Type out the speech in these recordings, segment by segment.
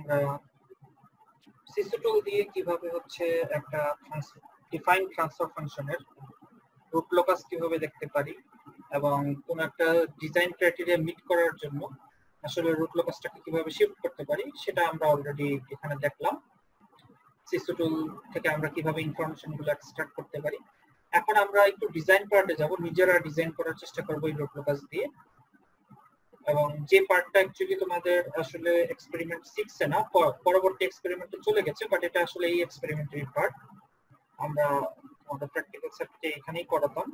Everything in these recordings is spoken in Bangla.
আমরা সিসু টুল দিয়ে কিভাবে হচ্ছে একটা ডিফাইন ট্রান্সফার ফাংশনের রুট লোকাস কিভাবে দেখতে পারি এবং কোন একটা ডিজাইন ক্রাইটেরিয়া মিট করার জন্য আসলে রুট লোকাসটাকে কিভাবে শিফট করতে পারি সেটা আমরা অলরেডি এখানে দেখলাম। সিসু টুল থেকে আমরা কিভাবে ইনফরমেশন গুলো এক্সট্রাক্ট করতে পারি। এখন আমরা একটু ডিজাইন পার্টে যাব, নিজেরা ডিজাইন করার চেষ্টা করব এই রুট লোকাস দিয়ে। এবং যে পার্টটা অ্যাকচুয়ালি তোমাদের আসলে এক্সপেরিমেন্ট 6 এ না, পরবর্তী এক্সপেরিমেন্টে চলে গেছে, বাট এটা আসলে এই এক্সপেরিমেন্টারি পার্ট আমরা আমাদের প্র্যাকটিক্যাল সার্কিটে এখানেই করাতাম।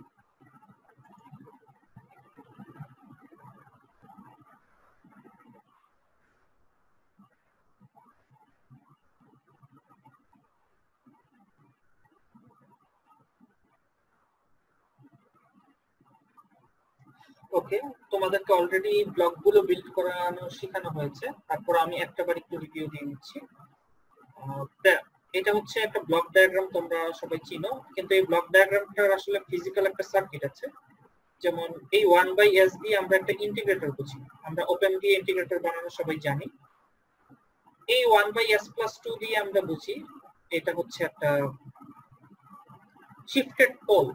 ওকে, তোমাদেরকে অলরেডি ব্লকগুলো বিল্ড করানো শেখানো হয়েছে, তারপর আমি একটাবার একটু রিভিউ দিয়ে নিচ্ছি। এটা হচ্ছে একটা ব্লক ডায়াগ্রাম, তোমরা সবাই চিনো, কিন্তু এই ব্লক ডায়াগ্রামটার আসলে ফিজিক্যাল একটা সার্কিট আছে। যেমন এই 1/s দিয়ে আমরা একটা ইন্টিগ্রেটর বুঝি, আমরা ওপেন দিয়ে ইন্টিগ্রেটর বানানো সবাই জানি। এই 1/s+2 দিয়ে আমরা বুঝি এটা হচ্ছে একটা shifted pole.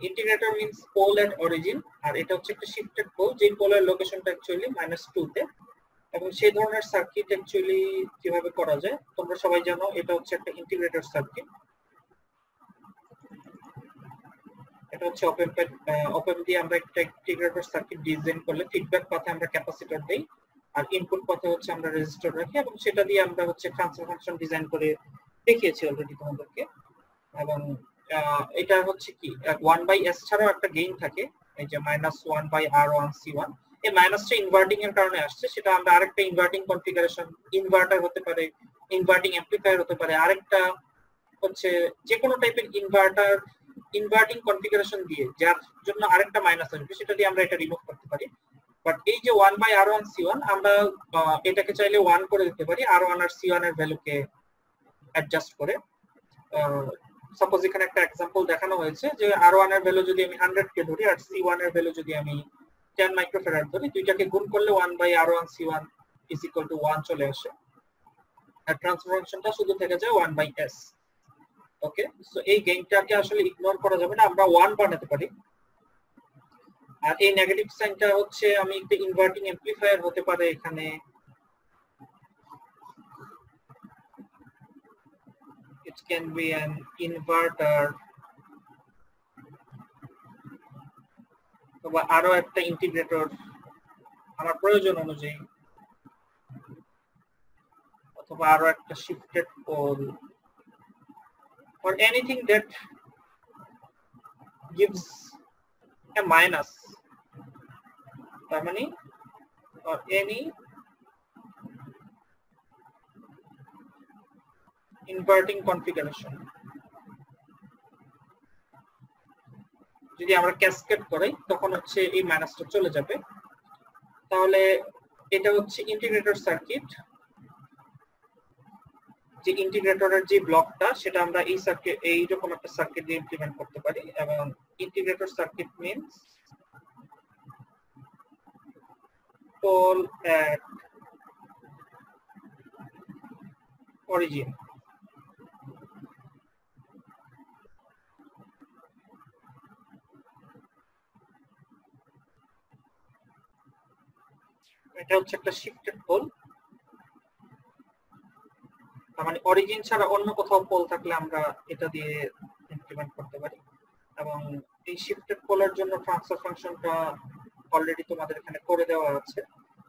Integrator means pole at origin, আর এটা হচ্ছে একটা শিফটেড পোল, যে পোলের লোকেশনটা অ্যাকচুয়ালি -2 তে। এবং সেই ধরনের সার্কিট অ্যাকচুয়ালি কিভাবে করা যায় তোমরা সবাই জানো, এটা হচ্ছে একটা ইন্টিগ্রেটর সার্কিট। এটা হচ্ছে ওপেন দিয়ে আমরা একটা ইন্টিগ্রেটর সার্কিট ডিজাইন করলে ফিডব্যাক পাথে আমরা ক্যাপাসিটর দেই, আর ইনপুট পথে হচ্ছে আমরা রেজিস্টর রাখি, এবং সেটা দিয়ে আমরা হচ্ছে ট্রান্সফার ফাংশন ডিজাইন করে দেখিয়েছি অলরেডি তোমাদেরকে। এবং এটা হচ্ছে কি 1/s ছাড়াও একটা গেইন থাকে, এই যে -1/R1C1। এই মাইনাসটা ইনভার্টিং এর কারণে আসছে, সেটা আমরা আরেকটা ইনভার্টিং কনফিগারেশন, ইনভার্টার হতে পারে, ইনভার্টিং অ্যাম্পলিফায়ার হতে পারে, আরেকটা হচ্ছে যে কোনো টাইপের ইনভার্টার ইনভার্টিং কনফিগারেশন দিয়ে যার জন্য আরেকটা মাইনাস আসবে, সেটা দিয়ে আমরা এটা রিমুভ করতে পারি। বাট এই যে 1/R1C1 আমরা এটাকে চাইলে 1 করে দিতে পারি, R1 আর C1 এর ভ্যালুকে অ্যাডজাস্ট করে। সাপোজ এখানে একটা এক্সাম্পল দেখানো হয়েছে যে R1 এর ভ্যালু যদি আমি 100 কে ধরি আর C1 এর ভ্যালু যদি আমি 10 মাইক্রোফ্যারাড ধরি, দুইটাকে গুণ করলে 1/R1C1 = 1 চলে আসে, আর ট্রান্সফরমেশনটা শুধু থেকে যায় 1/s। ওকে, সো এই গেইনটাকে আসলে ইগনোর করা যাবে না, আমরা 1 বানাতে পারি। আর এই নেগেটিভ সাইনটা হচ্ছে আমি একটা ইনভার্টিং অ্যাম্পলিফায়ার হতে পারে এখানে, it can be an inverter, অথবা আরো একটা ইন্টিগ্রেটর আমার প্রয়োজন অনুযায়ী, অথবা আরো একটা shifted pole, or anything that gives a minus, তার মানে or any inverting configuration যদি আমরা ক্যাসকেড করি তখন হচ্ছে এই মাইনাসটা চলে যাবে। তাহলে এটা হচ্ছে ইন্টিগ্রেটর সার্কিট, যে ইন্টিগ্রেটরের যে ব্লকটা সেটা আমরা এই সার্কিট এইরকম একটা সার্কিট দিয়ে ইমপ্লিমেন্ট করতে পারি। এবং integrator circuit means pole at origin. এটা হচ্ছে একটা শিফটেড পোল, তার মানে অরিজিন ছাড়া অন্য কোথাও পোল থাকলে আমরা এটা দিয়ে ইমপ্লিমেন্ট করতে পারি। এবং এই শিফটেড পোলের জন্য ট্রান্সফার ফাংশনটা অলরেডি তোমাদের এখানে করে দেওয়া আছে,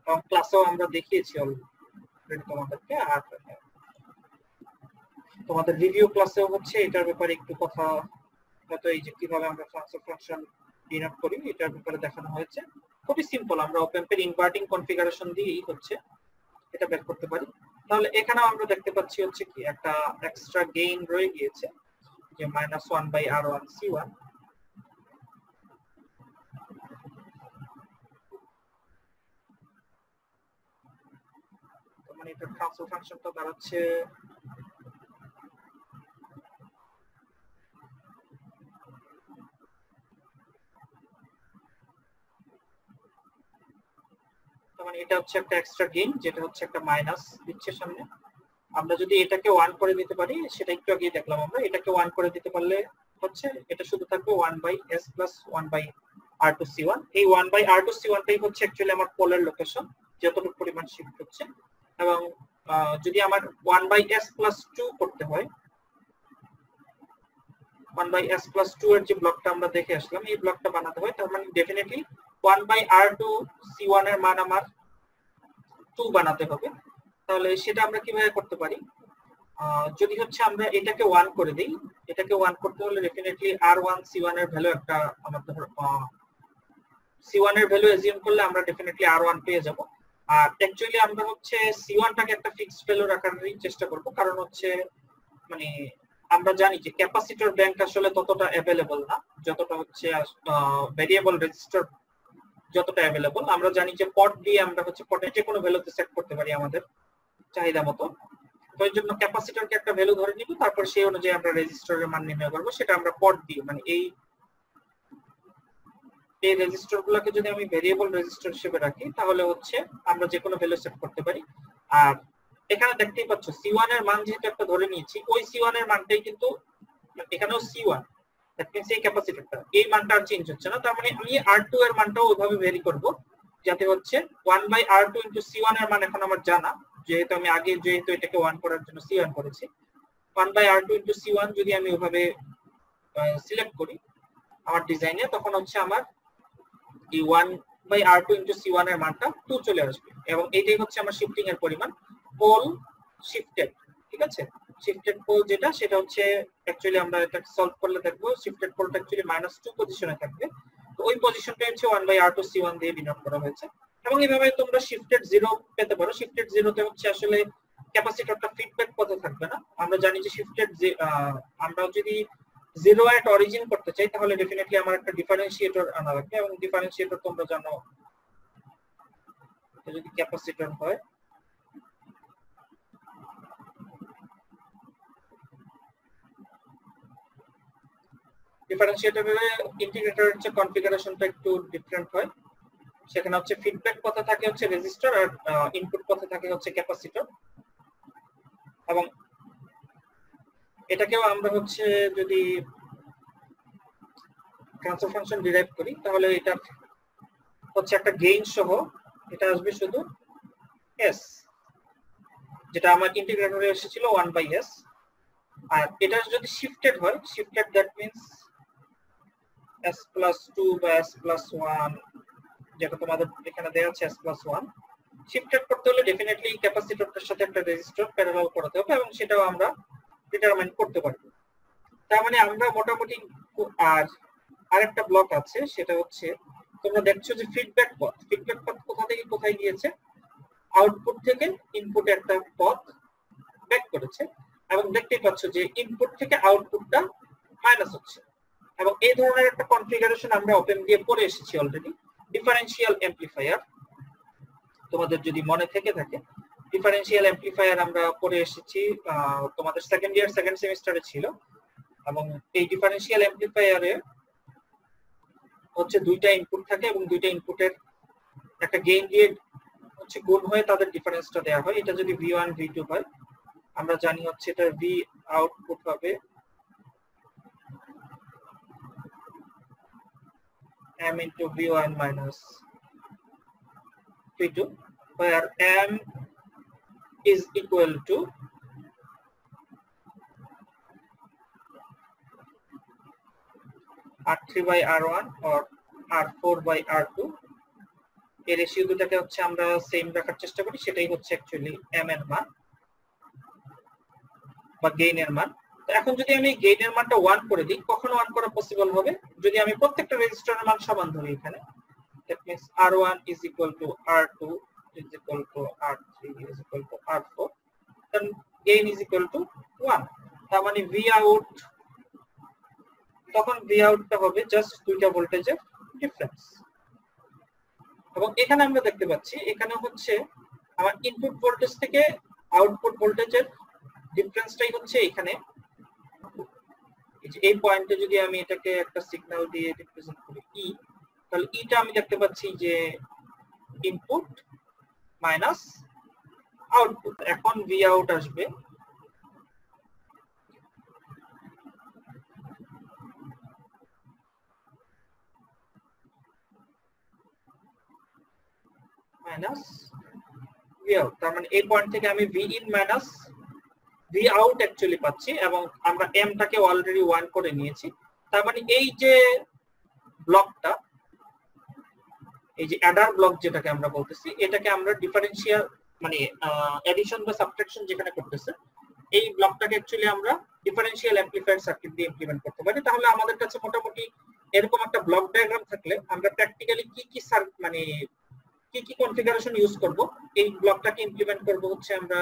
এবং ক্লাসেও আমরা দেখিয়েছি অলরেডি তোমাদেরকে। আর তোমাদের রিভিউ ক্লাসেও হচ্ছে এটার ব্যাপারে একটু কথা, হয়তো এই যে কিভাবে আমরা ট্রান্সফার ফাংশন ডিনোট করি এটার ব্যাপারে দেখানো হয়েছে। খুবই সিম্পল, আমরা ওপেম্পের ইনভার্টিং কনফিগারেশন দিয়েই হচ্ছে এটা বের করতে পারি। তাহলে এখানে আমরা দেখতে পাচ্ছি হচ্ছে কি একটা এক্সট্রা গেইন রয়ে গিয়েছে, যে -1/R1C1। মানে এটা ট্রান্সফার ফাংশনটা দাঁড়াচ্ছে মানে এটা হচ্ছে একটা এক্সট্রা গেইন, যেটা হচ্ছে একটা মাইনাস দিচ্ছে সামনে। আমরা যদি এটাকে 1 করে দিতে পারি, সেটা একটু আগে দেখলাম আমরা, এটাকে 1 করে দিতে পারলে হচ্ছে এটা শুধু থাকবে 1/s প্লাস 1/r2c1। এই 1/r2c1 টাই হচ্ছে অ্যাকচুয়ালি আমার পোলের লোকেশন, যতটুকু পরিমাণ শিফট হচ্ছে। এবং যদি আমার 1/s প্লাস 2 করতে হয়, 1/s প্লাস 2 এর যে ব্লকটা আমরা দেখে আসলাম, এই ব্লকটা বানাতে হয়, তার মানে ডেফিনেটলি 1/r2c1 এর মান আমার 2 বানাতে হবে। তাহলে সেটা আমরা কিভাবে করতে পারি? যদি হচ্ছে আমরা এটাকে 1 করে দেই, এটাকে 1 করতে হলে ডেফিনেটলি r1 c1 এর ভ্যালু একটা আমাদের c1 এর ভ্যালু এজিউম করলে আমরা ডেফিনেটলি r1 পেয়ে যাব। আর অ্যাকচুয়ালি আমরা হচ্ছে c1 টাকে একটা ফিক্সড ভ্যালু রাখারই চেষ্টা করব, কারণ হচ্ছে মানে আমরা জানি যে ক্যাপাসিটর ব্যাংক আসলে ততটা অ্যাভেলেবল না যতটা হচ্ছে ভেরিয়েবল রেজিস্টার যতটা অ্যাভেলেবল। আমরা জানি যে পট দিয়ে আমরা হচ্ছে পটে যে কোনো ভ্যালুতে সেট করতে পারি আমাদের চাহিদা মতো। তো এর জন্য ক্যাপাসিটরকে একটা ভ্যালু ধরে নিব, তারপর সেই অনুযায়ী আমরা রেজিস্টরের মান নির্ণয় করব। সেটা আমরা পট দিয়ে, মানে এই রেজিস্টর গুলোকে যদি আমি ভেরিয়েবল রেজিস্টর হিসেবে রাখি, তাহলে হচ্ছে আমরা যে কোনো ভ্যালু সেট করতে পারি। আর এখানে দেখতেই পাচ্ছ c1 এর মান যেহেতু একটা ধরে নিয়েছি, ওই c1 এর মানটাই কিন্তু এখানেও c1, দ্যাট মিন্স এই ক্যাপাসিটরটা, এই মানটা আর চেঞ্জ হচ্ছে না। তার মানে আমি r2 এর মানটাও ওইভাবে ভেরি করব, যাতে হচ্ছে 1/r2 * c1 এর মান এখন আমার জানা, যেহেতু আমি আগে যেহেতু এটাকে 1 করার জন্য c1 করেছি। 1/r2 * c1 যদি আমি ওইভাবে সিলেক্ট করি আমার ডিজাইনে, তখন হচ্ছে আমার এই 1/r2 * c1 এর মানটা 2 চলে আসবে, এবং এটাই হচ্ছে আমার শিফটিং এর পরিমাণ, পোল শিফটেড। ঠিক আছে, শিফটেড পোল যেটা, সেটা হচ্ছে অ্যাকচুয়ালি আমরা এটা সলভ করলে দেখবো শিফটেড পোলটা অ্যাকচুয়ালি -2 পজিশনে থাকবে। তো ওই পজিশনটা হচ্ছে 1/r2 c1 দিয়ে ডিনোট করা হয়েছে। এবং এইভাবে তোমরা শিফটেড 0 পেতে পারো। শিফটেড 0 তে হচ্ছে আসলে ক্যাপাসিটরটা ফিডব্যাক পথে থাকবে না। আমরা জানি যে শিফটেড আমরা যদি 0 এট অরিজিন করতে চাই, তাহলে ডেফিনেটলি আমার একটা ডিফারেন্সিয়েটর আনা লাগবে, এবং ডিফারেন্সিয়েটর তোমরা জানো যদি ক্যাপাসিটর হয়, ডিফারেন্সিয়েটরের ইন্টিগ্রেটরের যে কনফিগারেশনটা একটু ডিফারেন্ট হয়। সেখানে হচ্ছে ফিডব্যাক পথে থাকে হচ্ছে রেজিস্টর, আর ইনপুট পথে থাকে হচ্ছে ক্যাপাসিটর। এবং এটাকেও আমরা হচ্ছে যদি ট্রান্সফার ফাংশন ডিরাইভ করি, তাহলে এটা হচ্ছে একটা গেইন সহ এটা আসবে শুধু s, যেটা আমার ইন্টিগ্রেটরে এসেছিল 1/s। আর এটা যদি শিফটেড হয়, শিফটেড দ্যাট মিন্স s + 2 বা s + 1, যেটা তোমাদের এখানে দেওয়া আছে s + 1, শিফটেড করতে হলে ডেফিনেটলি ক্যাপাসিটরটার সাথে একটা রেজিস্টর প্যারালাল করতে হবে, এবং সেটাও আমরা ডিটারমাইন করতে পারবো। তার মানে আমরা মোটামুটি আরেকটা ব্লক আছে, সেটা হচ্ছে তোমরা দেখছো যে ফিডব্যাক পথ। ফিডব্যাক পথ কোথা থেকে কোথায় গিয়েছে? আউটপুট থেকে ইনপুটে একটা পথ ব্যাক করেছে, এবং দেখতেই পাচ্ছ যে ইনপুট থেকে আউটপুটটা মাইনাস হচ্ছে। এবং এই ধরনের একটা কনফিগারেশন আমরা ওপেন দিয়ে পড়ে এসেছি অলরেডি। ডিফারেন্সিয়াল অ্যামপ্লিফায়ার, তোমাদের যদি মনে থেকে থাকে, ডিফারেন্সিয়াল অ্যামপ্লিফায়ার আমরা পড়ে এসেছি, তোমাদের সেকেন্ড ইয়ার সেকেন্ড সেমিস্টারে ছিল। এবং এই ডিফারেন্সিয়াল অ্যামপ্লিফায়ারে হচ্ছে দুইটা ইনপুট থাকে, এবং দুইটা ইনপুটের একটা গেইন দিয়ে হচ্ছে গুণ হয়ে তাদের ডিফারেন্সটা দেওয়া হয়। এটা যদি V1 V2 হয়, আমরা জানি হচ্ছে এটা V আউটপুট হবে m * V1 - V2, where m is equal to R3/R1 or R4/R2। এই রেশিও দুটাকে হচ্ছে আমরা সেম রাখার চেষ্টা করি, সেটাই হচ্ছে অ্যাকচুয়ালি m এর মান বা গেইন এর মান। তো এখন যদি আমি গেইন এর মানটা 1 করে দিই, কখন 1 করা পসিবল হবে? যদি আমি প্রত্যেকটা রেজিস্টরের মান সমান ধরি এখানে, that means R1 = R2 = R3 = R4, then gain = 1। তার মানে V out, তখন V out টা হবে জাস্ট দুইটা ভোল্টেজের ডিফারেন্স। এবং এখানে আমরা দেখতে পাচ্ছি এখানে হচ্ছে আমার ইনপুট ভোল্টেজ থেকে আউটপুট ভোল্টেজের ডিফারেন্সটাই হচ্ছে এখানে। এই পয়েন্টে যদি আমি এটাকে একটা সিগন্যাল দিয়ে রিপ্রেজেন্ট করি E, তাহলে Eটা আমি দেখতে পাচ্ছি যে ইনপুট, মাইনাস আউটপুট। এখন ভি আউট আসবে মাইনাস ভি আউট। তার মানে এই পয়েন্ট থেকে আমি V in minus V out actually পাচ্ছি, এবং আমরা এমটাকে অলরেডি 1 করে নিয়েছি। তার মানে এই যে ব্লকটা, এই যে অ্যাডার ব্লক যেটাকে আমরা বলতেছি, এটাকে আমরা ডিফারেন্সিয়াল মানে এডিশন বা সাবট্রাকশন যেখানে করতেছে, এই ব্লকটাকে অ্যাকচুয়ালি আমরা ডিফারেন্সিয়াল অ্যামপ্লিফায়ার সার্কিট দিয়ে ইমপ্লিমেন্ট করতে পারি। তাহলে আমাদের কাছে মোটামুটি এরকম একটা ব্লক ডায়াগ্রাম থাকলে আমরা প্র্যাকটিক্যালি কি কি মানে কি কি কনফিগারেশন ইউজ করব, এই ব্লকটাকে ইমপ্লিমেন্ট করব হচ্ছে আমরা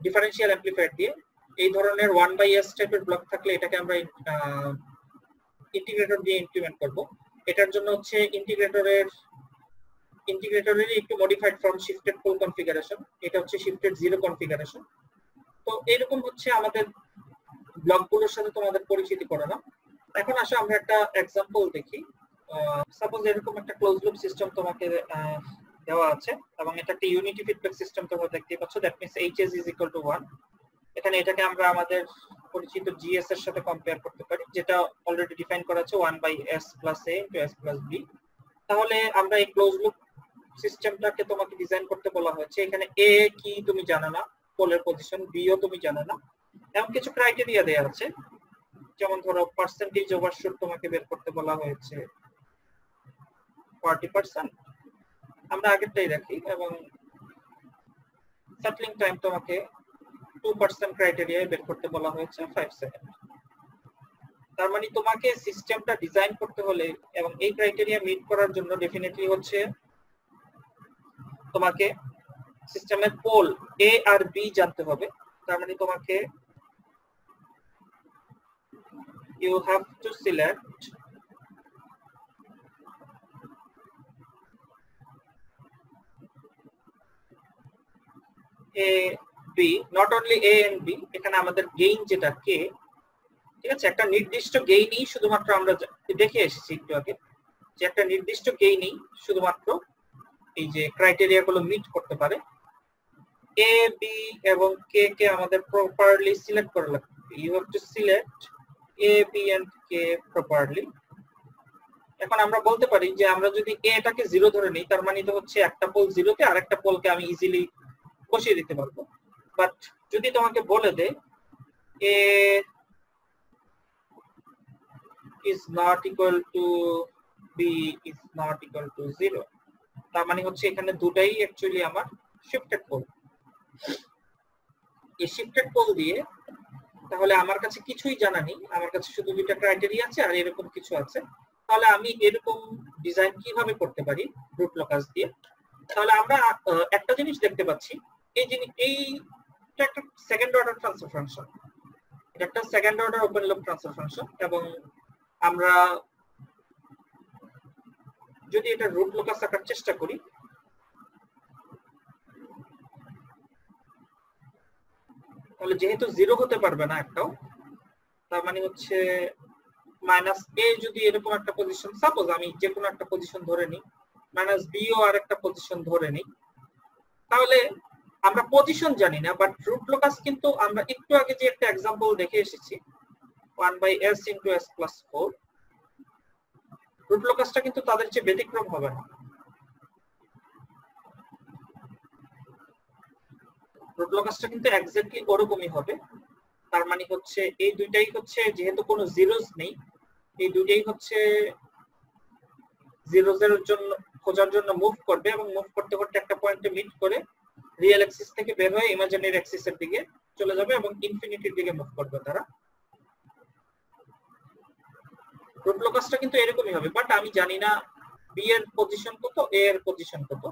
ডিফারেন্সিয়াল অ্যামপ্লিফায়ার দিয়ে। এই ধরনের 1/s টাইপের ব্লক থাকলে এটাকে আমরা ইন্টিগ্রেটর দিয়ে ইমপ্লিমেন্ট করব। এটার জন্য হচ্ছে ইন্টিগ্রেটরের একটু modified from shifted pole configuration, এটা হচ্ছে শিফটেড 0 কনফিগারেশন। তো এরকম হচ্ছে আমাদের ব্লকগুলোর সাথে তোমাদের পরিচিতি করানো। এখন আসো আমরা একটা एग्जांपल দেখি। সাপোজ এরকম একটা ক্লোজ লুপ সিস্টেম তোমাকে দেওয়া আছে, এবং এটা একটা ইউনিটি ফিডব্যাক সিস্টেম তোমরা দেখতে পাচ্ছ, that means hs is equal to 1। এখানে এটাকে আমরা আমাদের পরিচিত gs এর সাথে কম্পেয়ার করতে পারি, যেটা অলরেডি ডিফাইন করা আছে 1/s plus a into s plus b। তাহলে আমরা এই ক্লোজ লুপ সিস্টেমটাকে তোমাকে ডিজাইন করতে বলা হয়েছে। এখানে a কি তুমি জানো না, পোলের পজিশন, b ও তুমি জানো না, এমন কিছু ক্রাইটেরিয়া দেয়া আছে। যেমন ধরো পার্সেন্টেজ ওভারশুট তোমাকে বের করতে বলা হয়েছে 40%, আমরা আগেরটাই রাখি, এবং সেটলিং টাইম তোমাকে 2% ক্রাইটেরিয়ায় বের করতে বলা হয়েছে 5 সেকেন্ড। তার মানে তোমাকে সিস্টেমটা ডিজাইন করতে হলে এবং এই ক্রাইটেরিয়া মিট করার জন্য ডেফিনেটলি হচ্ছে তোমাকে সিস্টেমের পোল এ আর বি জানতে হবে। তার মানে তোমাকে you have to select a b, not only a and b, এখানে আমাদের গেইন যেটা k, ঠিক আছে, একটা নির্দিষ্ট গেইনই শুধুমাত্র আমরা দেখে এসেছি একটু আগে, যে একটা নির্দিষ্ট গেইনই শুধুমাত্র এই যে ক্রাইটেরিয়া গুলো মিট করতে পারে। a b এবং k কে আমাদের প্রপারলি সিলেক্ট করা লাগবে। you have to select a b and k properly। এখন আমরা বলতে পারি যে আমরা যদি a টাকে 0 ধরে নিই, তার মানে তো হচ্ছে একটা পোল 0 তে আর একটা পোলকে আমি ইজিলি বসিয়ে দিতে পারবো। বাট যদি তোমাকে বলে দেয় a is not equal to b is not equal to 0, তার মানে হচ্ছে এখানে দুটাই অ্যাকচুয়ালি আমার শিফটেড পোল। এই শিফটেড পোল দিয়ে তাহলে আমার কাছে কিছুই জানা নেই, আমার কাছে শুধু দুইটা ক্রাইটেরিয়া আছে আর এরকম কিছু আছে। তাহলে আমি এরকম ডিজাইন কিভাবে করতে পারি রুট লোকাস দিয়ে? তাহলে আমরা একটা জিনিস দেখতে পাচ্ছি, এইটা একটা সেকেন্ড অর্ডার ট্রান্সফার ফাংশন, এটা একটা second order open loop transfer function, এবং আমরা যদি এটা রুট লোকাস আঁকার চেষ্টা করি, তাহলে যেহেতু 0 হতে পারবে না একটাও, তার মানে হচ্ছে মাইনাস a যদি এরকম একটা পজিশন, সাপোজ আমি যে কোনো একটা পজিশন ধরে নিই, মাইনাস b ও আর একটা পজিশন ধরে নিই, তাহলে আমরা পজিশন জানি না, বাট রুট লোকাস কিন্তু আমরা একটু আগে যে একটা एग्जांपल দেখে এসেছি 1/s into s plus 4, root লোকাসটা কিন্তু তাদের চেয়ে ব্যতিক্রম হবে না। রুট লোকাসটা কিন্তু এক্স্যাক্টলি ওরকমই হবে। তার মানে হচ্ছে এই দুইটাই হচ্ছে, যেহেতু কোনো জিরোস নেই, এই দুইটাই হচ্ছে জিরোস এর জন্য খোঁজার জন্য মুভ করবে, এবং মুভ করতে করতে একটা পয়েন্টে মিট করে রিয়েল অ্যাক্সিস থেকে বের হয়ে ইমাজিনারি অ্যাক্সিসের দিকে চলে যাবে এবং ইনফিনিটির দিকে মুভ করবে তারা। রুট লোকাসটা কিন্তু এরকমই হবে, বাট আমি জানি না বি এর পজিশন কত, এ এর পজিশন কত,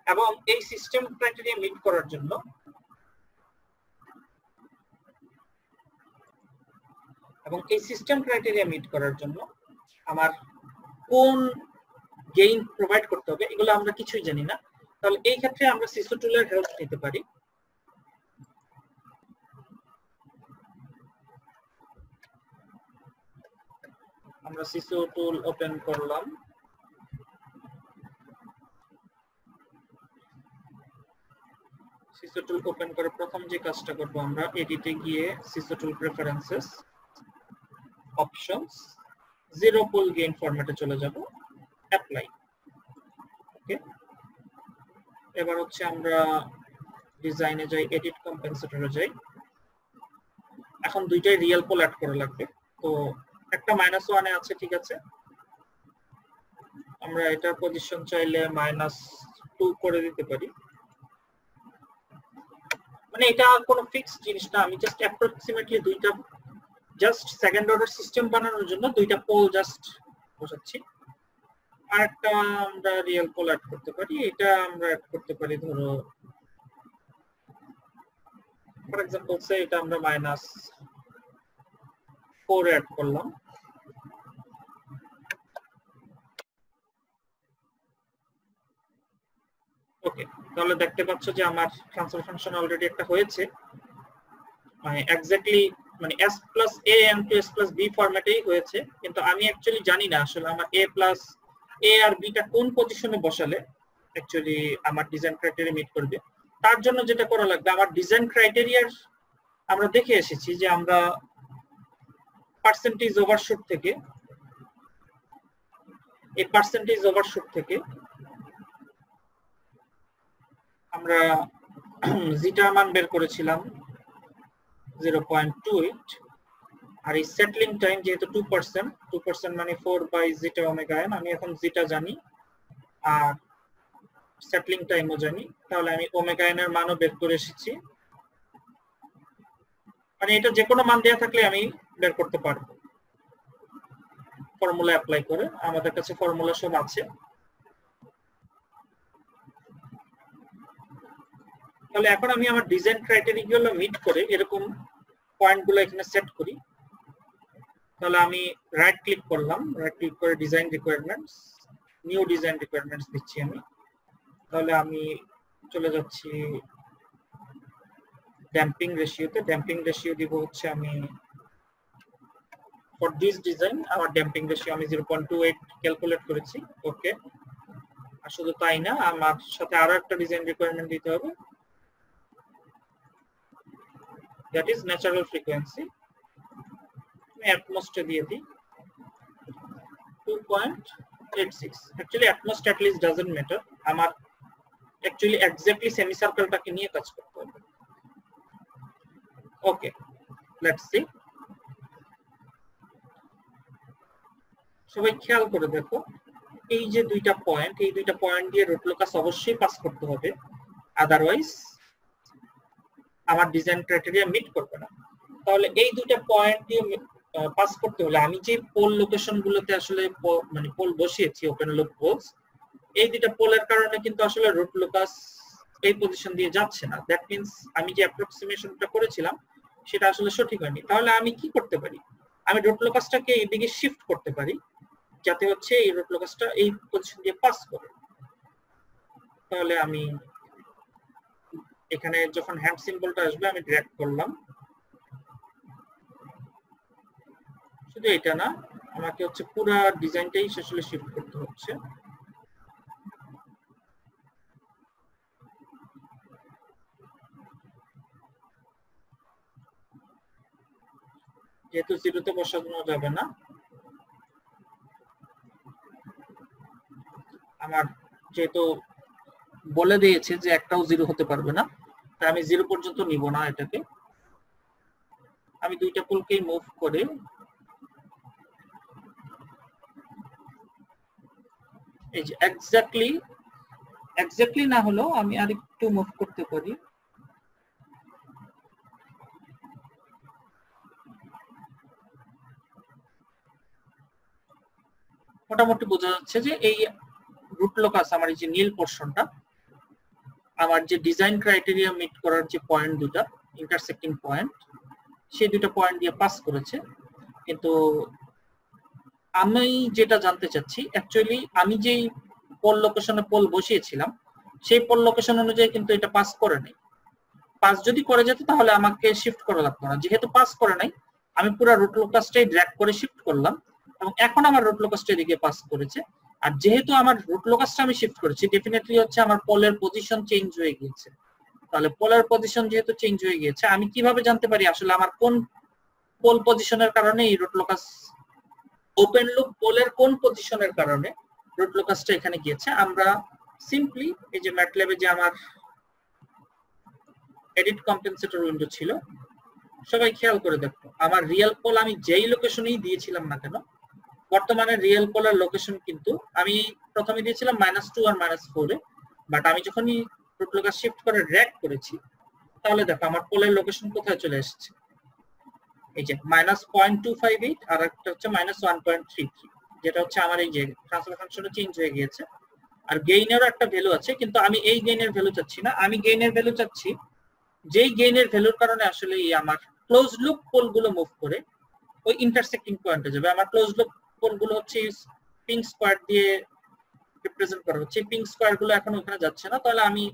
এবং এই সিস্টেম ক্রাইটেরিয়া মিট করার জন্য আমার কোন গেইন প্রোভাইড করতে হবে এগুলো আমরা কিছুই জানি না। তাহলে এই ক্ষেত্রে আমরা সিসো টুলের হেল্প নিতে পারি। আমরা সিসো টুল ওপেন করলাম, সিসো টুল ওপেন করে প্রথম যে কাজটা করব আমরা এডিটে গিয়ে SISO tool preferences options zero pole gain ফরম্যাটে চলে যাব অ্যাপ্লাই ওকে এবার হচ্ছে আমরা ডিজাইনে যাই এডিট কম্পেনসেটরে যাই এখন দুইটাই রিয়েল পোল অ্যাড করা লাগবে তো একটা -1 এ আছে ঠিক আছে আমরা এটার পজিশন চাইলে -2 করে দিতে পারি মানে এটা কোনো ফিক্সড জিনিস না আমি জাস্ট অ্যাপ্রক্সিমেটলি দুইটা জাস্ট সেকেন্ড অর্ডার সিস্টেম বানানোর জন্য দুইটা পোল জাস্ট বসাচ্ছি আর একটা আমরা রিয়েল পোল অ্যাড করতে পারি এটা আমরা অ্যাড করতে পারি ধরো ফর एग्जांपल সে এটা আমরা -4 অ্যাড করলাম ওকে তাহলে দেখতে পাচ্ছ যে আমার ট্রান্সফার ফাংশন অলরেডি একটা হয়েছে মানে এক্স্যাক্টলি মানে s plus a into s plus b ফরম্যাটেই হয়েছে কিন্তু আমি অ্যাকচুয়ালি জানি না আসলে আমার a plus a R b টা কোন পজিশনে বসালে অ্যাকচুয়ালি আমার ডিজাইন ক্রাইটেরিয়া মিট করবে তার জন্য যেটা করা লাগবে আমার ডিজাইন ক্রাইটেরিয়ার আমরা দেখে এসেছি যে আমরা পার্সেন্টেজ ওভারশুট থেকে এই পার্সেন্টেজ ওভারশুট থেকে আমরা জিটা মান বের করেছিলাম 0.28 আর এই সেটলিং টাইম যেহেতু 2% মানে 4 বাই জিটা ওমেগা n আমি এখন জিটা জানি আর সেটলিং টাইমও জানি তাহলে আমি ওমেগা n এর মানও বের করে এসেছি মানে এটা যে কোনো মান দেয়া থাকলে আমি বের করতে পারবো ফর্মুলা অ্যাপ্লাই করে আমাদের কাছে ফর্মুলা সব আছে তাহলে এখন আমি আমার ডিজাইন ক্রাইটেরিয়া গুলো মিট করে এরকম পয়েন্টগুলো এখানে সেট করি তাহলে আমি রাইট ক্লিক করলাম রাইট ক্লিক করে design requirements new design requirements দিচ্ছি আমি তাহলে আমি চলে যাচ্ছি ড্যাম্পিং রেশিওতে ড্যাম্পিং রেশিও দিব হচ্ছে আমি ফর দিস ডিজাইন আমার ড্যাম্পিং রেশিও আমি 0.28 ক্যালকুলেট করেছি ওকে আর শুধু তাই না আমার সাথে আরো একটা ডিজাইন রিকোয়ারমেন্ট দিতে হবে that is natural frequency আমি atmos টা দিয়ে দিই 2.86 actually atmos at least doesn't matter আমার actually exactly semi circle টাকে নিয়ে কাজ করতে হবে okay let's see সবাই খেয়াল করে দেখো এই যে দুইটা পয়েন্ট এই দুইটা পয়েন্ট দিয়ে রুট লোকাস অবশ্যই পাস করতে হবে আদারওয়াইজ আমার ডিজাইন ক্রাইটেরিয়া মিট করবে না তাহলে এই দুইটা পয়েন্ট দিয়ে পাস করতে হলে আমি যে পোল লোকেশন গুলোতে আসলে মানে পোল বসিয়েছি ওপেন লুপ পোলস এই দুইটা পোলের কারণে কিন্তু আসলে রুট লোকাস এই পজিশন দিয়ে যাচ্ছে না দ্যাট মিন্স আমি যে অ্যাপ্রক্সিমেশনটা করেছিলাম সেটা আসলে সঠিক হয়নি তাহলে আমি কি করতে পারি আমি রুট লোকাসটাকে এইদিকে শিফট করতে পারি যাতে হচ্ছে এই রুট লোকাসটা এই পজিশন দিয়ে পাস করে তাহলে আমি এখানে যখন হ্যান্ড সিম্বলটা আসবে আমি ড্র্যাগ করলাম শুধু এটা না আমাকে হচ্ছে পুরো ডিজাইনটাই আসলে শিফট করতে হচ্ছে যেহেতু জিরোতে বসানো যাবে না আমার যেহেতু বলে দিয়েছে যে একটাও জিরো হতে পারবে না তাই আমি জিরো পর্যন্ত নিব না এটাকে আমি দুইটা পোলকেই মুভ করে এই যে এক্স্যাক্টলি না হলো আমি আরেকটু মুভ করতে পারি মোটামুটি বোঝা যাচ্ছে যে এই রুট লোকাস আমার এই যে নীল পোরশনটা আমার যে ডিজাইন ক্রাইটেরিয়া মিট করার যে পয়েন্ট দুটো ইন্টারসেক্টিং পয়েন্ট সেই দুটো পয়েন্ট দিয়ে পাস করেছে কিন্তু আমি যেটা জানতে চাচ্ছি অ্যাকচুয়ালি আমি যেই পোল লোকেশনে পোল বসিয়েছিলাম সেই পোল লোকেশন অনুযায়ী কিন্তু এটা পাস করে নাই পাস যদি করে যেত তাহলে আমাকে শিফট করা লাগতো না যেহেতু পাস করে নাই আমি পুরো রুট লোকাসটাই ড্র্যাগ করে শিফট করলাম এবং এখন আমার রুট লোকাসটা এদিকে পাস করেছে আর যেহেতু আমার রুট লোকাসটা আমি শিফট করেছি ডেফিনেটলি হচ্ছে আমার পোলের পজিশন চেঞ্জ হয়ে গিয়েছে তাহলে পোলার পজিশন যেহেতু চেঞ্জ হয়ে গিয়েছে, আমি কিভাবে জানতে পারি আসলে আমার কোন পোল পজিশনের কারণে এই রুট লোকাস, ওপেন লুপ পোলের কোন পজিশনের কারণে রুট লোকাসটা এখানে গিয়েছে? আমরা সিম্পলি এই যে ম্যাটল্যাবে যে আমার এডিট কম্পেনসেটর উইন্ডো ছিল, সবাই খেয়াল করে দেখো আমার রিয়েল পোল আমি যেই লোকেশনেই দিয়েছিলাম না কেন, বর্তমানে রিয়েল পোলের লোকেশন কিন্তু আমি প্রথমে দিয়েছিলাম -2 আর -4 এ, বাট আমি যখনই রুট লোকাস শিফট করে ড্র্যাগ করেছি, তাহলে দেখো আমার পোলের লোকেশন কোথায় চলে এসেছে, এই যে -0.258 আর একটা হচ্ছে -1.33, যেটা হচ্ছে আমার এই যে ট্রান্সফার ফাংশনটা চেঞ্জ হয়ে গিয়েছে। আর গেইনেরও একটা ভ্যালু আছে, কিন্তু আমি এই গেইনের ভ্যালু চাচ্ছি না, আমি গেইনের ভ্যালু চাচ্ছি যেই গেইনের ভ্যালুর কারণে আসলে আমার ক্লোজ লুপ পোলগুলো মুভ করে ওই ইন্টারসেক্টিং পয়েন্টে যাবে। আমার ক্লোজ লুপ পোলগুলো হচ্ছে পিঙ্ক স্কোয়ার দিয়ে রিপ্রেজেন্ট করা হচ্ছে, পিঙ্ক স্কোয়ার গুলো এখন ওখানে যাচ্ছে না, তাহলে আমি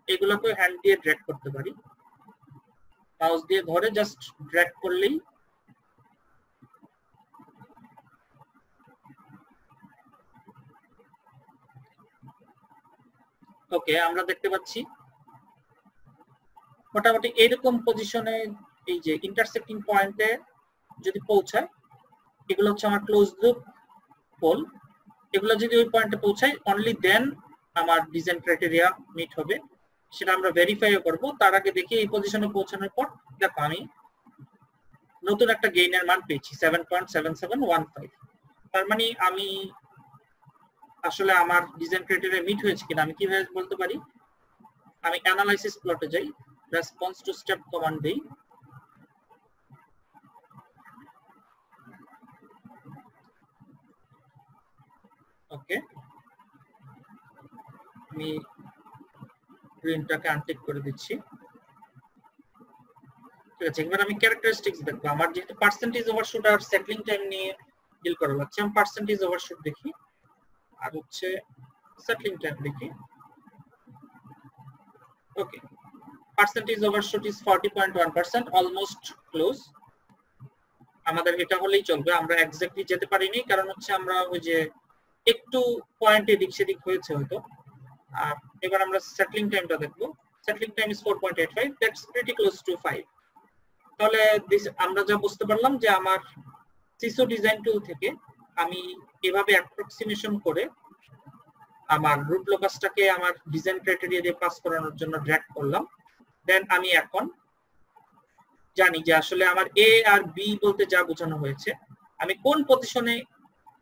এগুলোকে হ্যান্ড দিয়ে ড্র্যাগ করতে পারি, মাউস দিয়ে ধরে জাস্ট ড্র্যাগ করলেই ওকে আমরা দেখতে পাচ্ছি মোটামুটি এরকম পজিশনে এই যে ইন্টারসেক্টিং পয়েন্টে যদি পৌঁছায়, এগুলো হচ্ছে আমার ক্লোজ লুপ পোল, এগুলো যদি ওই পয়েন্টে পৌঁছায় অনলি দেন আমার ডিজাইন ক্রাইটেরিয়া মিট হবে, সেটা আমরা ভেরিফাইও করব। তার আগে দেখি এই পজিশনে পৌঁছানোর পর দেখো আমি নতুন একটা গেইনের মান পেয়েছি 7.7715, তার মানে আমি আসলে আমার ডিজাইন ক্রাইটেরিয়া মিট হয়েছে কিনা আমি কিভাবে বলতে পারি? আমি অ্যানালাইসিস প্লটে যাই, রেসপন্স টু স্টেপ কমান্ড দেই, ওকে আমি গ্রিনটাকে আনটিক করে দিচ্ছি, ঠিক আছে। এবার আমি ক্যারেক্টারিস্টিক্স দেখবো, আমার যেহেতু পার্সেন্টেজ ওভারশুট আর সেটলিং টাইম নিয়ে ডিল করা লাগছে, আমি পার্সেন্টেজ ওভারশুট দেখি আর হচ্ছে সেটলিং টাইম দেখি, okay percentage overshoot is 40.1%, almost close. আমাদের এটা হলেই চলবে, আমরা এক্স্যাক্টলি যেতে পারিনি কারণ হচ্ছে আমরা ওই যে একটু পয়েন্ট এদিক সেদিক হয়েছে হয়তো। আর এবার আমরা সেটলিং টাইমটা দেখবো, settling time is 4.85, that's pretty close two 5। তাহলে আমরা যা বুঝতে পারলাম যে আমার সিসো ডিজাইন টুল থেকে আমি এভাবে অ্যাপ্রক্সিমেশন করে আমার রুট লোকাসটাকে আমার ডিজাইন ক্রাইটেরিয়া দিয়ে পাস করানোর জন্য ড্র্যাগ করলাম। দেন আমি এখন জানি যে আসলে আমার এ আর বি বলতে যা বোঝানো হয়েছে, আমি কোন পজিশনে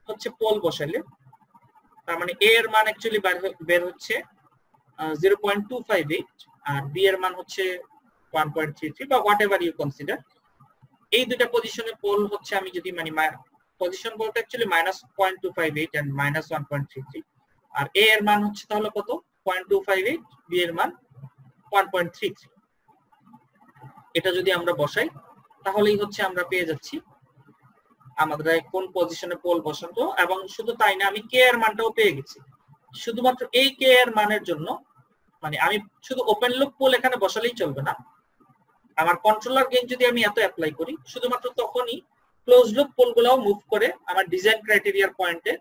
হচ্ছে পোল বসাইলে, তার মানে এ এর মান অ্যাকচুয়ালি বের হচ্ছে 0.258 আর বি এর মান হচ্ছে 1.33 বা হোয়াট এভার ইউ কনসিডার। এই দুটা পজিশনে পোল হচ্ছে আমি যদি মানে পজিশন বলতে অ্যাকচুয়ালি -0.258 এন্ড -1.33, আর এ এর মান হচ্ছে তাহলে কত 0.258, বি এর মান 1.33। এটা যদি আমরা বসাই তাহলেই হচ্ছে আমরা পেয়ে যাচ্ছি আমাদের কোন পজিশনে পোল বসানো, এবং শুধু তাই না আমি কে এর মানটাও পেয়ে গেছি। শুধুমাত্র এই কে এর মানের জন্য মানে আমি শুধু ওপেন লুপ পোল এখানে বসালেই চলবে না, আমার কন্ট্রোলার গেইন যদি আমি এত অ্যাপ্লাই করি শুধুমাত্র তখনই ক্লোজ লুপ পোলগুলোও মুভ করে আমার ডিজাইন ক্রাইটেরিয়ার পয়েন্টে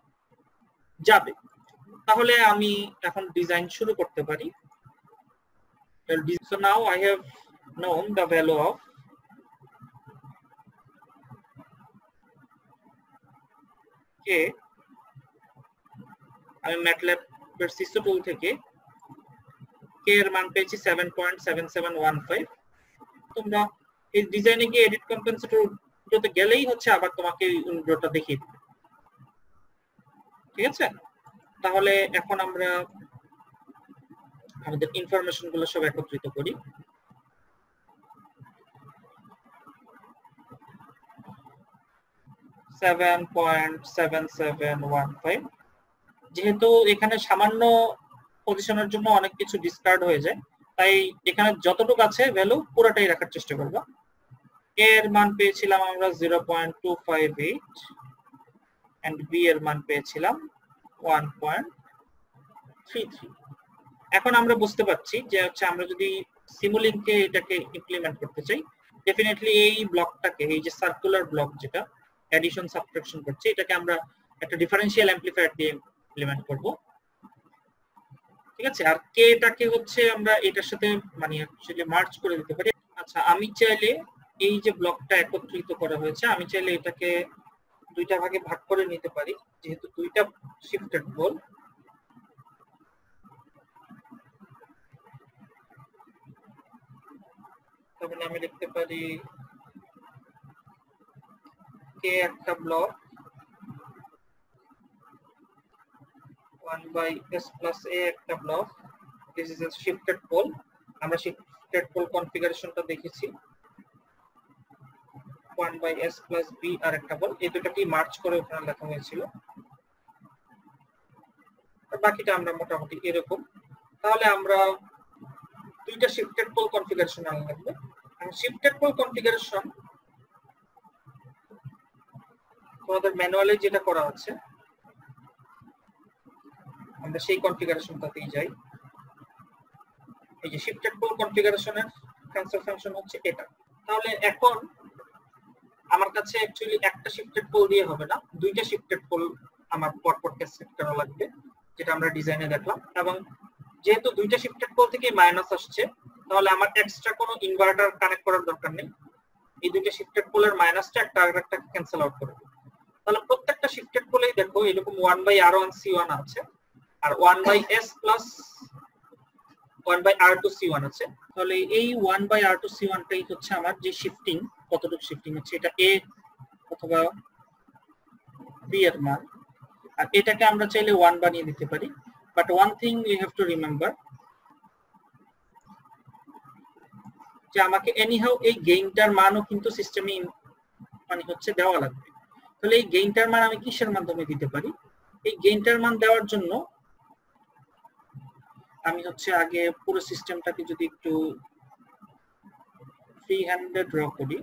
যাবে। তাহলে আমি এখন ডিজাইন শুরু করতে পারি। So now I have known the value of k। আমি ম্যাটল্যাব এর সিসো টুল থেকে k এর মান পেয়েছি 7.7715। তোমরা এই ডিজাইনে গিয়ে এডিট কম্পেনসেটর উইন্ডোতে গেলেই হচ্ছে আবার তোমাকে এই উইন্ডোটা দেখিয়ে দিবে, ঠিক আছে। তাহলে এখন আমরা আমাদের ইনফরমেশন গুলো সব একত্রিত করি। যেহেতু এখানে সামান্য পজিশনের জন্য অনেক কিছু ডিসকার্ড হয়ে যায়, তাই এখানে যতটুকু আছে ভ্যালু পুরোটাই রাখার চেষ্টা করব। a এর মান পেয়েছিলাম আমরা 0.258 এন্ড b এর মান পেয়েছিলাম 1.33। এখন আমরা বুঝতে পারছি যে হচ্ছে আমরা যদি সিমুলিংকে এটাকে ইমপ্লিমেন্ট করতে চাই, ডেফিনেটলি এই ব্লকটাকে, এই যে সার্কুলার ব্লক যেটা অ্যাডিশন সাবট্রাকশন করছে, এটাকে আমরা একটা ডিফারেনশিয়াল অ্যামপ্লিফায়ার দিয়ে ইমপ্লিমেন্ট করব। ঠিক আছে। আর কে এটাকে হচ্ছে আমরা এটার সাথে মানে অ্যাকচুয়ালি মার্জ করে দিতে পারি। আচ্ছা, আমি চাইলে এই যে ব্লকটা একত্রিত করা হয়েছে, আমি চাইলে এটাকে দুইটা ভাগে ভাগ করে নিতে পারি, যেহেতু দুইটা শিফটেড পোল। তাহলে আমি লিখতে পারি কে একটা ব্লক 1/s plus a একটা block, this is a shifted pole. আমরা শিফটেড পোল কনফিগারেশনটা দেখেছি, 1/s plus b আর একটা পোল, এই দুটোকে মার্জ করে ওখানে লেখা হয়েছিল। আর বাকিটা আমরা মোটামুটি এরকম। তাহলে আমরা দুইটা শিফটেড পোল কনফিগারেশন আনা লাগবে। আর শিফটেড পোল কনফিগারেশন তোমাদের ম্যানুয়ালে যেটা করা আছে, আমরা সেই কনফিগারেশনটাতেই যাই। এই যে শিফটেড পোল কনফিগারেশনের ট্রান্সফার ফাংশন হচ্ছে এটা। তাহলে এখন আমার কাছে অ্যাকচুয়ালি একটা শিফটেড পোল দিয়ে হবে না, দুইটা শিফটেড পোল আমার পরপর ক্যাসকেড করা লাগবে, যেটা আমরা ডিজাইনে দেখলাম। এবং যেহেতু দুইটা শিফটেড পোল থেকে মাইনাস আসছে, তাহলে আমার এক্সট্রা কোনো ইনভার্টার কানেক্ট করার দরকার নেই। এই দুইটা শিফটেড পোলের মাইনাসটা একটা আরেকটাকে ক্যান্সেল আউট করে দেবে। তাহলে প্রত্যেকটা শিফটেড পোলেই দেখো এরকম 1/r1c1 আছে, আর 1/s plus 1/r2c1 আছে। তাহলে এই 1/r2c1 টাই হচ্ছে আমার যে শিফটিং, কতটুকু শিফটিং হচ্ছে, এটা a অথবা b এর মান। আর এটাকে আমরা চাইলে 1 বানিয়ে দিতে পারি। But one thing you have to remember, যে আমাকে এনিহাউ এই গেইনটার মানও কিন্তু সিস্টেমে মানে হচ্ছে দেওয়া লাগবে। তাহলে এই গেইনটার মান আমি কিসের মাধ্যমে দিতে পারি? এই গেইনটার মান দেওয়ার জন্য আমি হচ্ছে আগে পুরো সিস্টেমটাকে যদি একটু ফ্রি হ্যান্ডে ড্র করি,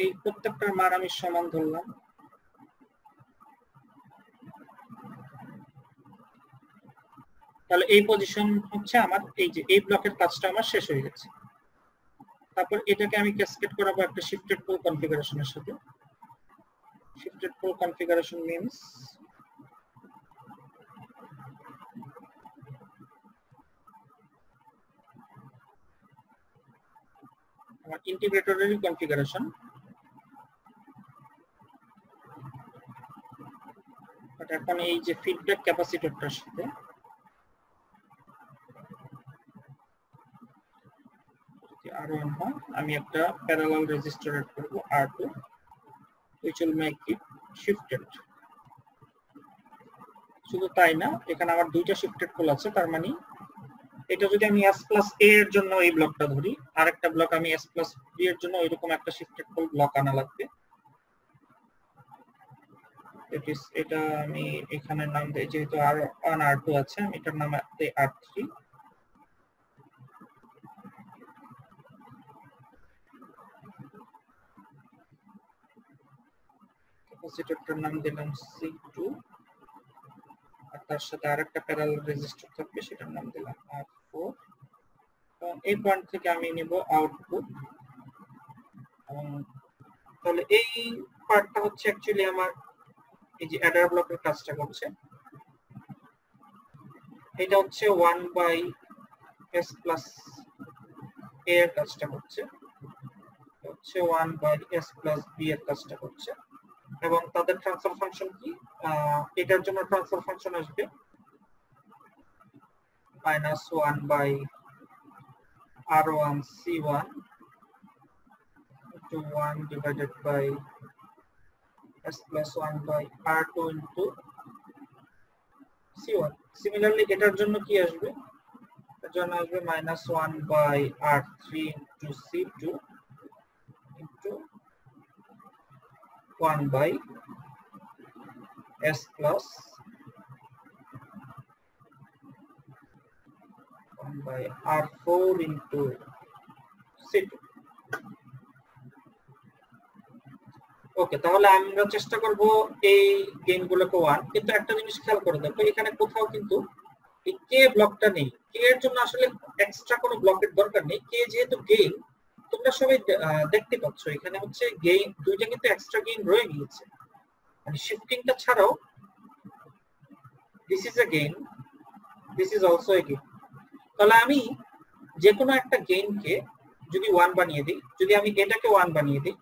এই প্রত্যেকটার মান আমি সমান ধরলাম। তাহলে এই পজিশন হচ্ছে আমার, এই যে এই ব্লকের কাজটা আমার শেষ হয়ে গেছে। তারপর এটাকে আমি ক্যাসকেড করাবো একটা শিফটেড পোল কনফিগারেশনের সাথে। শিফটেড পোল কনফিগারেশন মিন্স আমার ইন্টিগ্রেটরেরই কনফিগারেশন, বাট এখন এই যে ফিডব্যাক ক্যাপাসিটরটার সাথে R1 হয়, আমি একটা প্যারালাল রেজিস্টর এড করব R2, which will make it shifted। শুধু তাই না, এখানে আমার দুইটা শিফটেড পোল আছে, তার মানে এটা যদি আমি s plus a এর জন্য এই ব্লকটা ধরি, আরেকটা ব্লক আমি s plus b এর জন্য এরকম একটা শিফটেড পোল ব্লক আনা লাগবে। এটা আমি এখানে নাম দেই, যেহেতু R1 R2 আছে, আমি এটার নাম দেই R3। ক্যাপাসিটরটার নাম দিলাম C2, আর তার সাথে আরেকটা প্যারালাল রেজিস্টর থাকবে, সেটার নাম দিলাম R4। এই পয়েন্ট থেকে আমি নিব আউটপুট। তাহলে এই পার্টটা হচ্ছে অ্যাকচুয়ালি আমার এই যে অ্যাডার ব্লকের কাজটা করছে। এটা হচ্ছে 1/s plus a এর কাজটা করছে, হচ্ছে 1/s plus b এর কাজটা করছে। এবং তাদের ট্রান্সফার ফাংশন কি, এটার জন্য ট্রান্সফার ফাংশন আসবে -1/r1c1 into 1 divided by s plus 1/r2 into c1। Similarly এটার জন্য কি আসবে, এর জন্য আসবে -1/r3 into c2 into 1/s plus 1/r4 into c2। ওকে, তাহলে আমরা চেষ্টা করব এই গেইন গুলোকে 1, কিন্তু একটা জিনিস খেয়াল করে দেখো এখানে কোথাও কিন্তু এই কে ব্লকটা নেই। কে এর জন্য আসলে এক্সট্রা কোনো ব্লকের দরকার নেই। কে যেহেতু গেইন, তোমরা সবাই দেখতে পাচ্ছ এখানে হচ্ছে গেইন দুইটা কিন্তু এক্সট্রা গেইন রয়ে গিয়েছে, মানে শিফটিংটা ছাড়াও this is a gain, this is also a gain. তাহলে আমি যে কোনো একটা গেইনকে যদি 1 বানিয়ে দিই, যদি আমি এটাকে 1 বানিয়ে দিই,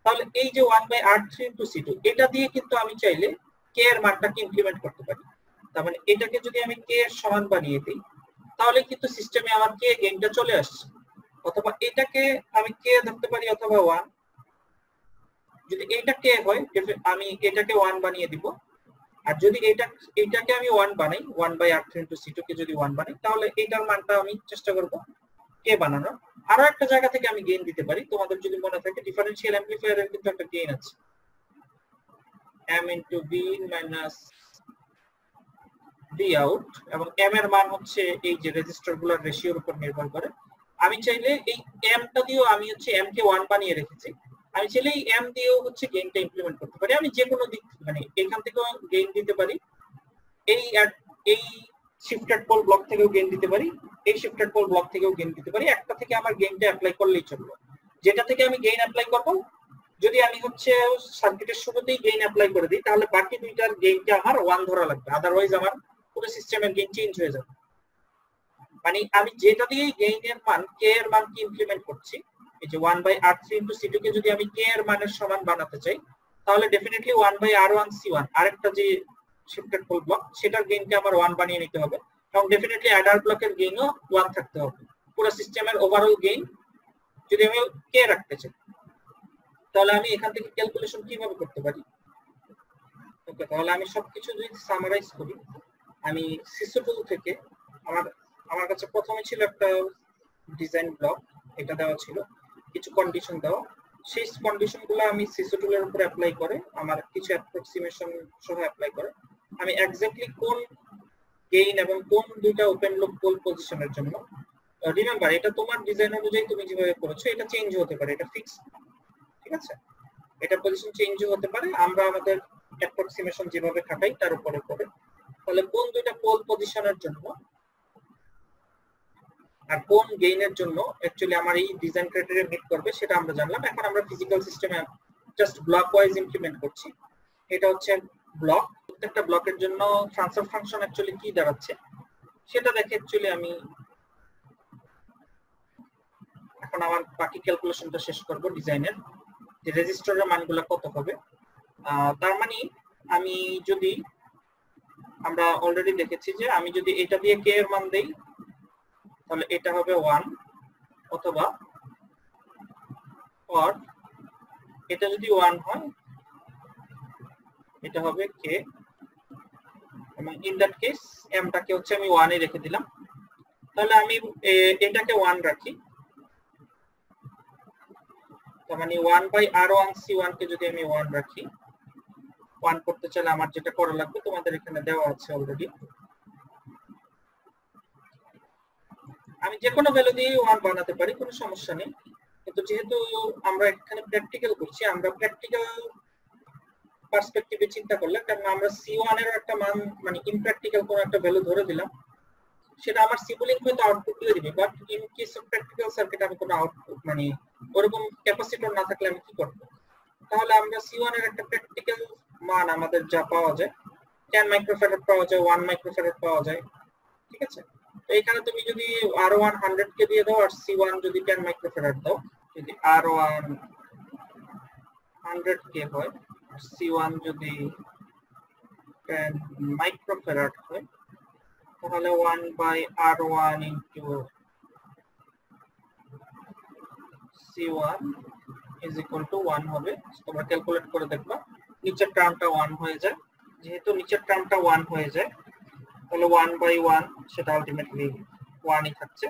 তাহলে এই যে 1/R3 * C2 এটা দিয়ে কিন্তু আমি চাইলে কে এর মানটাকে ইমপ্লিমেন্ট করতে পারি। তার মানে এটাকে যদি আমি কে এর সমান বানিয়ে দিই, তাহলে কিন্তু সিস্টেমে আমার কে গেইনটা চলে আসছে। অথবা এটাকে আমি কে ধরতে পারি অথবা 1। যদি এটা কে হয় আমি এটাকে 1 বানিয়ে দিব, আর যদি এটাকে আমি 1 বানাই, 1/R3 * C2 কে যদি 1 বানাই, তাহলে এটার মানটা আমি চেষ্টা করব কে বানানোর। আরো একটা জায়গা থেকে আমি গেইন দিতে পারি, তোমাদের যদি মনে থাকে ডিফারেনশিয়াল অ্যামপ্লিফায়ারের কিন্তু একটা গেইন আছে, m * b - d out, এবং m এর মান হচ্ছে এই যে রেজিস্টার গুলোর রেশিওর উপর নির্ভর করে। আমি চাইলে এই m টা দিয়েও আমি হচ্ছে m কে 1 বানিয়ে রেখেছি, আমি চাইলে এই m দিয়েও হচ্ছে গেইনটা ইমপ্লিমেন্ট করতে পারি। আমি যে কোনো দিক মানে এখান থেকেও গেইন দিতে পারি, এই শিফটেড পোল ব্লক থেকেও গেইন দিতে পারি, এই শিফটেড পোল ব্লক থেকেও গেইন দিতে পারি। একটা থেকে আমার গেইনটা অ্যাপ্লাই করলেই চলবে। যেটা থেকে আমি গেইন অ্যাপ্লাই করব, যদি আমি হচ্ছে সার্কিটের শুরুতেই গেইন অ্যাপ্লাই করে দিই, তাহলে বাকি দুইটার গেইনটা আমার 1 ধরা লাগবে, আদারওয়াইজ আমার পুরো সিস্টেমের গেইন চেঞ্জ হয়ে যাবে। মানে আমি যেটা দিয়ে গেইনের মান কে এর মান কি ইমপ্লিমেন্ট করছি, এই যে 1/R3 * C2 কে যদি আমি কে এর মানের সমান বানাতে চাই, তাহলে ডেফিনেটলি 1/R1 C1 আরেকটা যে শিফটেড পোল ব্লক, সেটার গেইনকে আমার 1 বানিয়ে নিতে হবে, এবং ডেফিনেটলি অ্যাডার ব্লকের গেইনও 1 থাকতে হবে। পুরো সিস্টেমের ওভারঅল গেইন যদি আমি কে রাখতে চাই, তাহলে আমি এখান থেকে ক্যালকুলেশন কিভাবে করতে পারি। ওকে, তাহলে আমি সবকিছু যদি সামারাইজ করি, আমি সিসো টুল থেকে আমার কাছে প্রথমে ছিল একটা ডিজাইন ব্লক, এটা দেওয়া ছিল, কিছু কন্ডিশন দেওয়া, সেই কন্ডিশনগুলো আমি সিসো টুলের উপর অ্যাপ্লাই করে আমার কিছু অ্যাপ্রক্সিমেশন সহ অ্যাপ্লাই করে আমি এক্স্যাক্টলি কোন গেইন এবং কোন দুইটা ওপেন লুপ পোল পজিশনের জন্য, রিমেম্বার এটা তোমার ডিজাইন অনুযায়ী তুমি যেভাবে করেছো এটা চেঞ্জ হতে পারে, এটা ফিক্স, ঠিক আছে, এটা পজিশন চেঞ্জ হতে পারে, আমরা আমাদের অ্যাপ্রক্সিমেশন যেভাবে খাটাই তার উপরে করে, তাহলে কোন দুইটা পোল পজিশনের জন্য আর কোন গেইনের জন্য অ্যাকচুয়ালি আমার এই ডিজাইন ক্রাইটেরিয়া মিট করবে সেটা আমরা জানলাম। এখন আমরা ফিজিক্যাল সিস্টেমে জাস্ট ব্লক ওয়াইজ ইমপ্লিমেন্ট করছি। এটা হচ্ছে ব্লক, প্রত্যেকটা ব্লকের জন্য ট্রান্সফার ফাংশন অ্যাকচুয়ালি কি দাঁড়াচ্ছে সেটা দেখে অ্যাকচুয়ালি আমি এখন আমার বাকি ক্যালকুলেশনটা শেষ করব ডিজাইনের, যে রেজিস্টারের মানগুলো কত হবে। তার মানে আমি যদি আমরা অলরেডি দেখেছি যে আমি যদি এটা দিয়ে কে এর মান দেই, তাহলে এটা হবে 1, অথবা অর এটা যদি 1 হয় এটা হবে কে, এবং ইন দ্যাট কেস m টাকে হচ্ছে আমি 1 এ রেখে দিলাম। তাহলে আমি এটাকে 1 রাখি, তার মানে 1/R1 C1 কে যদি আমি 1 রাখি, 1 করতে চাইলে আমার যেটা করা লাগবে তোমাদের এখানে দেওয়া আছে অলরেডি, আমি যে কোনো ভ্যালু দিয়ে 1 বানাতে পারি, কোনো সমস্যা নেই। কিন্তু যেহেতু আমরা এখানে প্র্যাকটিক্যাল করছি, আমরা প্র্যাকটিক্যাল পার্সপেক্টিভে চিন্তা করলে, কারণ আমরা C1 এর একটা মান মানে ইমপ্র্যাকটিক্যাল কোন একটা ভ্যালু ধরে দিলাম, সেটা আমার সিবলিং হয়তো আউটপুট দিয়ে দিবে, but in case of practical circuit আমি কোনো আউটপুট মানে ওরকম ক্যাপাসিটর না থাকলে আমি কি করব, তাহলে আমরা C1 এর একটা প্র্যাকটিক্যাল মান আমাদের যা পাওয়া যায় 10 মাইক্রোফ্যারাড পাওয়া যায়, 1 মাইক্রোফ্যারাড পাওয়া যায়, ঠিক আছে। তো এখানে তুমি যদি R1 100 কে দিয়ে দাও আর C1 যদি 10 মাইক্রোফ্যারাড দাও, যদি R1 100 কে হয় C1 যদি 10 মাইক্রোফ্যারাড হয়, তাহলে 1/R1 into C1 is equal to 1 হবে। তোমরা ক্যালকুলেট করে দেখবা নিচের টার্মটা 1 হয়ে যায়, যেহেতু নিচের টার্মটা 1 হয়ে যায় তাহলে 1/1 সেটা আলটিমেটলি 1 ই থাকছে।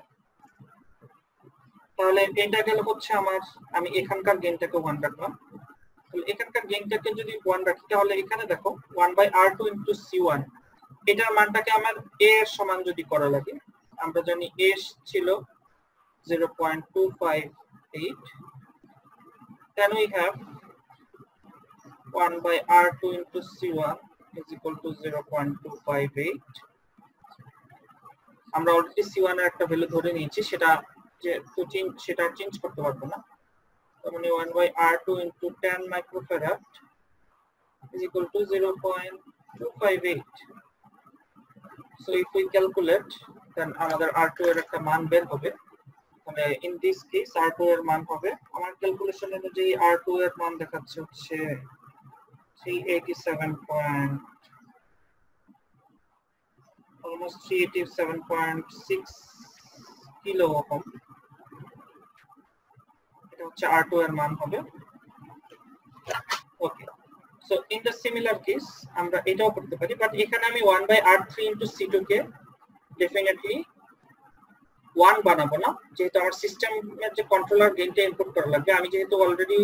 তাহলে এটা গেল হচ্ছে আমার, আমি এখানকার গেইনটাকে 1 রাখলাম, তাহলে এখানকার গেইনটাকে যদি 1 রাখি, তাহলে এখানে দেখো 1/R2 into C1 এটার মানটাকে আমার a এর সমান যদি করা লাগে, আমরা জানি a ছিল 0.258, then we have 1 by R2 into C1 is equal to 0.258. আমরা অলরেডি C1 এর একটা ভ্যালু ধরে নিয়েছি, সেটা যে সেটা চেঞ্জ করতে পারবো না। তার মানে 1 by R2 into 10 microfarad is equal to 0.258. So if we calculate, then আমাদের R2 এর একটা মান বের হবে। মানে in this case R2 এর মান হবে, আমার ক্যালকুলেশন অনুযায়ী R2 এর মান দেখাচ্ছে হচ্ছে 387.6 কিলো ওহম। এটা হচ্ছে R2 এর মান হবে। Okay, so in the similar case আমরা এটাও করতে পারি, বাট এখানে আমি 1 by R3 into C2 K definitely 1 বানাবো না, যেহেতু আমার সিস্টেমের যে কন্ট্রোলার গেইনটা ইনপুট করা লাগবে। আমি যেহেতু অলরেডি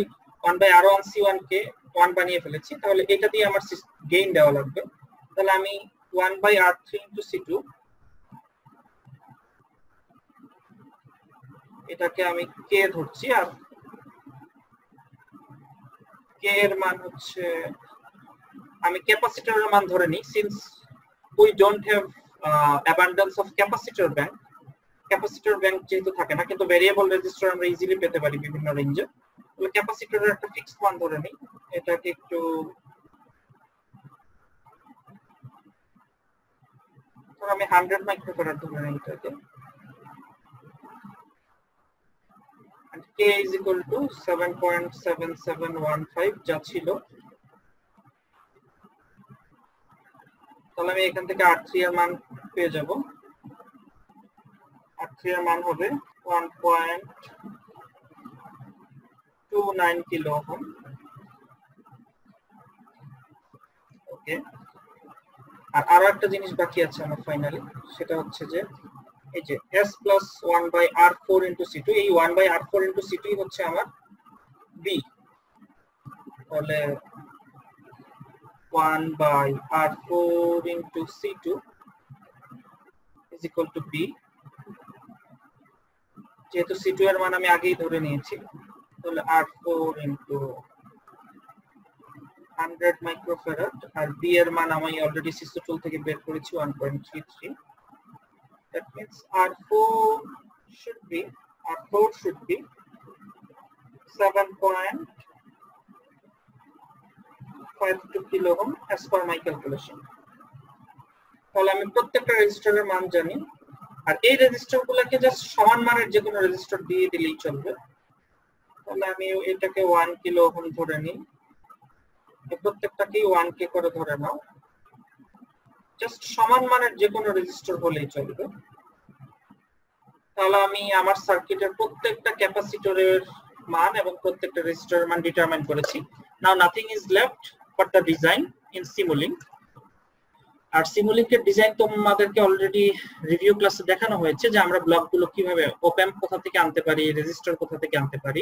1 by R1 C1 কে 1 বানিয়ে ফেলেছি, তাহলে এটা দিয়ে আমার গেইন দেওয়া লাগবে। তাহলে আমি 1 by R3 into C2 এটাকে আমি k ধরছি, আর k এর মান হচ্ছে, আমি ক্যাপাসিটরের মান ধরে নিই, since we don't have abundance of capacitor bank. Capacitor bank যেহেতু থাকে না, কিন্তু ভেরিয়েবল রেজিস্টার আমরা ইজিলি পেতে পারি বিভিন্ন রেঞ্জে। তাহলে ক্যাপাসিটরের একটা ফিক্সড মান ধরে নিই, এটাকে একটু আমি 100 মাইক্রোফ্যারাড ধরে নিই এটাকে, and k is equal to 7.7715 যা ছিল। তাহলে আমি এখান থেকে R3 এর মান পেয়ে যাব। R3 এর মান হবে 1.29 কিলো ওহম। ওকে, আর আরো একটা জিনিস বাকি আছে আমার ফাইনালি, সেটা হচ্ছে যে এই যে S plus 1 by R4 into C2, এই 1 by R4 into C2 হচ্ছে আমার B। তাহলে 1 by R4 into C2 is equal to B। যেহেতু C2 এর মান আমি আগেই ধরে নিয়েছি, তাহলে R4 into 100 মাইক্রোফ্যারাড, আর B এর মান আমি অলরেডি সিস্টেম টুল থেকে বের করেছি 1.33। That means R4 should be 7.52 kilo ohm as per my calculation. তাহলে আমি প্রত্যেকটা রেজিস্টারের মান জানি, আর এই রেজিস্টারগুলোকে জাস্ট সমান মানের যে কোনো রেজিস্টার দিয়ে দিলেই চলবে। তাহলে আমি এটাকে 1 কিলো ওহম ধরে নিই, প্রত্যেকটাকেই 1k করে ধরে নাও, জাস্ট সমান মানের যে কোনো রেজিস্টার হলেই চলবে। তাহলে আমি আমার সার্কিটের প্রত্যেকটা ক্যাপাসিটরের মান এবং প্রত্যেকটা রেজিস্টারের মান ডিটারমাইন করেছি। Now nothing is left but the design in Simulink. আর সিমুলিংকের ডিজাইন তোমাদেরকে অলরেডি রিভিউ ক্লাসে দেখানো হয়েছে, যে আমরা ব্লকগুলো কিভাবে অপ-অ্যাম্প কোথা থেকে আনতে পারি, রেজিস্টার কোথা থেকে আনতে পারি।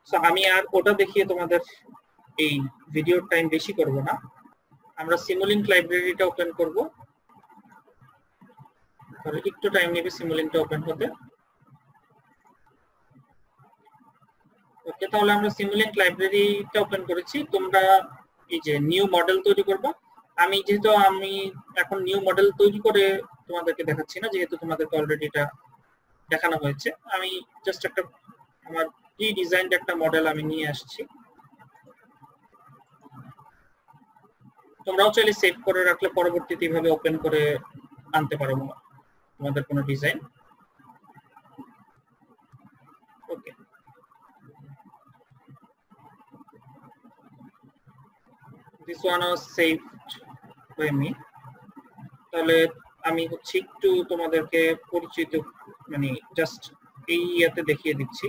সো আমি আর ওটা দেখিয়ে তোমাদের এই ভিডিওর টাইম বেশি করব না। আমরা সিমুলিংক লাইব্রেরিটা ওপেন করব, তাহলে একটু টাইম নেবে সিমুলিংকটা ওপেন হতে। ওকে, তাহলে আমরা সিমুলিংক লাইব্রেরিটা ওপেন করেছি। তোমরা এই যে নিউ মডেল তৈরি করবা, যেহেতু আমি এখন নিউ মডেল তৈরি করে তোমাদেরকে দেখাচ্ছি না, যেহেতু তোমাদেরকে অলরেডি এটা দেখানো হয়েছে। আমি জাস্ট একটা আমার প্রি ডিজাইনড একটা মডেল আমি নিয়ে আসছি। তোমরাও চাইলে সেভ করে রাখলে পরবর্তীতে এইভাবে ওপেন করে আনতে পারো তোমাদের কোনো design. Okay, this one was saved by me। তাহলে আমি হচ্ছে একটু তোমাদেরকে পরিচিত, মানে জাস্ট এই ইয়াতে দেখিয়ে দিচ্ছি।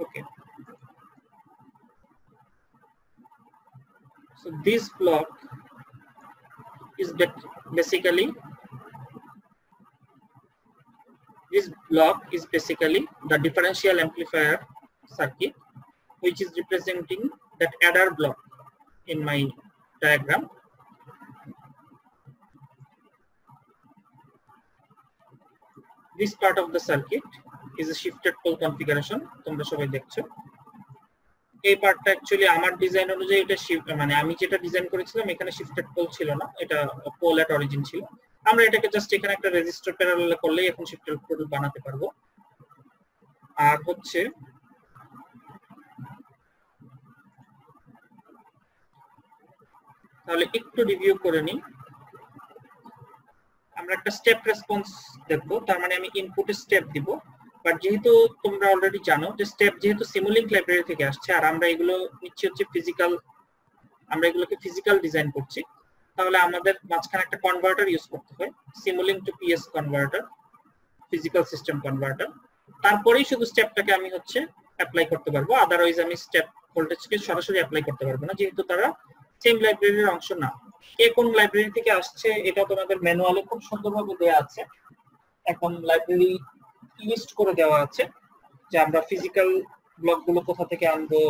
Okay, so this block is basically the differential amplifier circuit, which is representing that adder block in my diagram. this part of the circuit is a shifted pole configuration, তোমরা সবাই দেখছো। এই পার্টটা অ্যাকচুয়ালি আমার ডিজাইন অনুযায়ী এটা মানে আমি যেটা ডিজাইন করেছিলাম এখানে শিফটেড পোল ছিল না, এটা পোল এট অরিজিন ছিল। আমরা এটাকে জাস্ট এখানে একটা রেজিস্টার প্যারালাল করলেই এখন শিফটেড পোল বানাতে পারবো। আর হচ্ছে তাহলে একটু রিভিউ করে নিই। আমরা একটা স্টেপ রেসপন্স দেখবো, তার মানে আমি ইনপুটে স্টেপ দিব। বাট যেহেতু তোমরা অলরেডি জানো যে স্টেপ যেহেতু সিমুলিংক লাইব্রেরি থেকে আসছে আর আমরা এগুলো নিচ্ছি হচ্ছে ফিজিক্যাল, আমরা এগুলোকে ফিজিক্যাল ডিজাইন করছি, তাহলে আমাদের মাঝখানে একটা কনভার্টার ইউজ করতে হয়, Simulink to PS converter, physical system converter. তারপরেই শুধু স্টেপটাকে আমি হচ্ছে অ্যাপ্লাই করতে পারবো, আদারওয়াইজ আমি স্টেপ ভোল্টেজকে সরাসরি অ্যাপ্লাই করতে পারবো না, যেহেতু তারা সেম লাইব্রেরির অংশ না। কে কোন লাইব্রেরি থেকে আসছে এটা তোমাদের ম্যানুয়ালে খুব সুন্দরভাবে দেওয়া আছে, এখন লাইব্রেরি লিস্ট করে দেওয়া আছে যে আমরা ফিজিক্যাল ব্লকগুলো কোথা থেকে আনবো।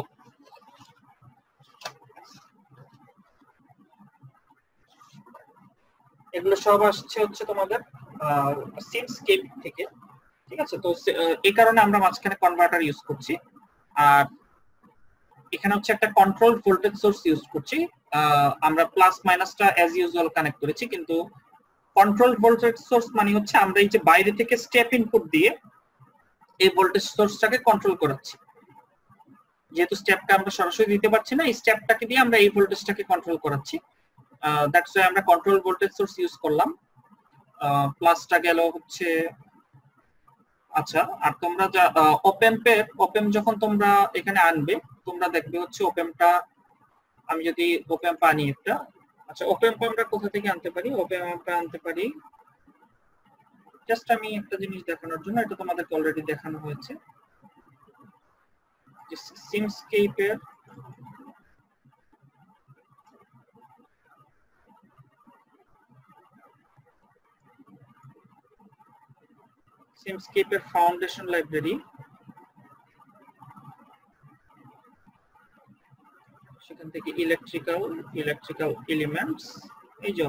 এগুলো সব আসছে হচ্ছে তোমাদের সিমস্কেপ থেকে, ঠিক আছে। তো এই কারণে আমরা মাঝখানে কনভার্টার ইউজ করছি। আর এখানে হচ্ছে একটা কন্ট্রোল ভোল্টেজ সোর্স ইউজ করছি, আমরা প্লাস মাইনাসটা অ্যাজ ইউজুয়াল কানেক্ট করেছি, কিন্তু কন্ট্রোল ভোল্টেজ সোর্স মানে হচ্ছে আমরা এই যে বাইরে থেকে স্টেপ ইনপুট দিয়ে এই ভোল্টেজ সোর্সটাকে কন্ট্রোল করাচ্ছি। যেহেতু স্টেপটা আমরা সরাসরি দিতে পারছি না, এই স্টেপটাকে দিয়ে আমরা এই ভোল্টেজটাকে কন্ট্রোল করাচ্ছি, দ্যাটস ওয়াই আমরা কন্ট্রোল ভোল্টেজ সোর্স ইউজ করলাম। প্লাসটা গেল হচ্ছে, আচ্ছা। আর তোমরা যা ওপেম যখন তোমরা এখানে আনবে তোমরা দেখবে হচ্ছে ওপেমটা, আমি যদি ওপেম আনি একটা, আচ্ছা ওপেম আমরা কোথা থেকে আনতে পারি? ওপেম আমরা আনতে পারি, জাস্ট আমি একটা জিনিস দেখানোর জন্য, এটা তোমাদেরকে অলরেডি দেখানো হয়েছে, সিমস্কেপের ফাউন্ডেশন লাইব্রেরি, সেখান থেকে ইলেকট্রিক্যাল এলিমেন্টস, এই যে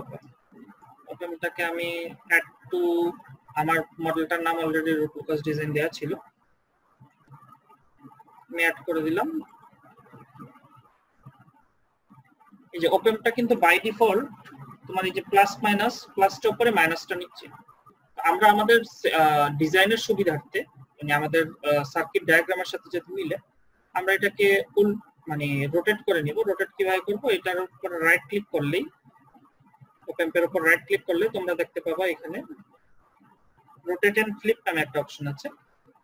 ওপেনটাকে আমি অ্যাড টু, আমার মডেলটার নাম অলরেডি রুট লুকাস ডিজাইন দেওয়া ছিল, আমি অ্যাড করে দিলাম। এই যে ওপেনটা কিন্তু বাই ডিফল্ট তোমার এই যে প্লাস মাইনাস, প্লাসটার উপরে মাইনাসটা নিচ্ছে। আমরা আমাদের ডিজাইনের সুবিধার্থে, মানে আমাদের সার্কিট ডায়াগ্রামের সাথে যাতে মিলে, আমরা এটাকে মানে রোটেট করে নিব। রোটেট কিভাবে করব? এটার উপর রাইট ক্লিক করলেই, ওপেম্পের উপর রাইট ক্লিক করলে তোমরা দেখতে পাবা এখানে রোটেট এন্ড ফ্লিপ নামে একটা অপশন আছে।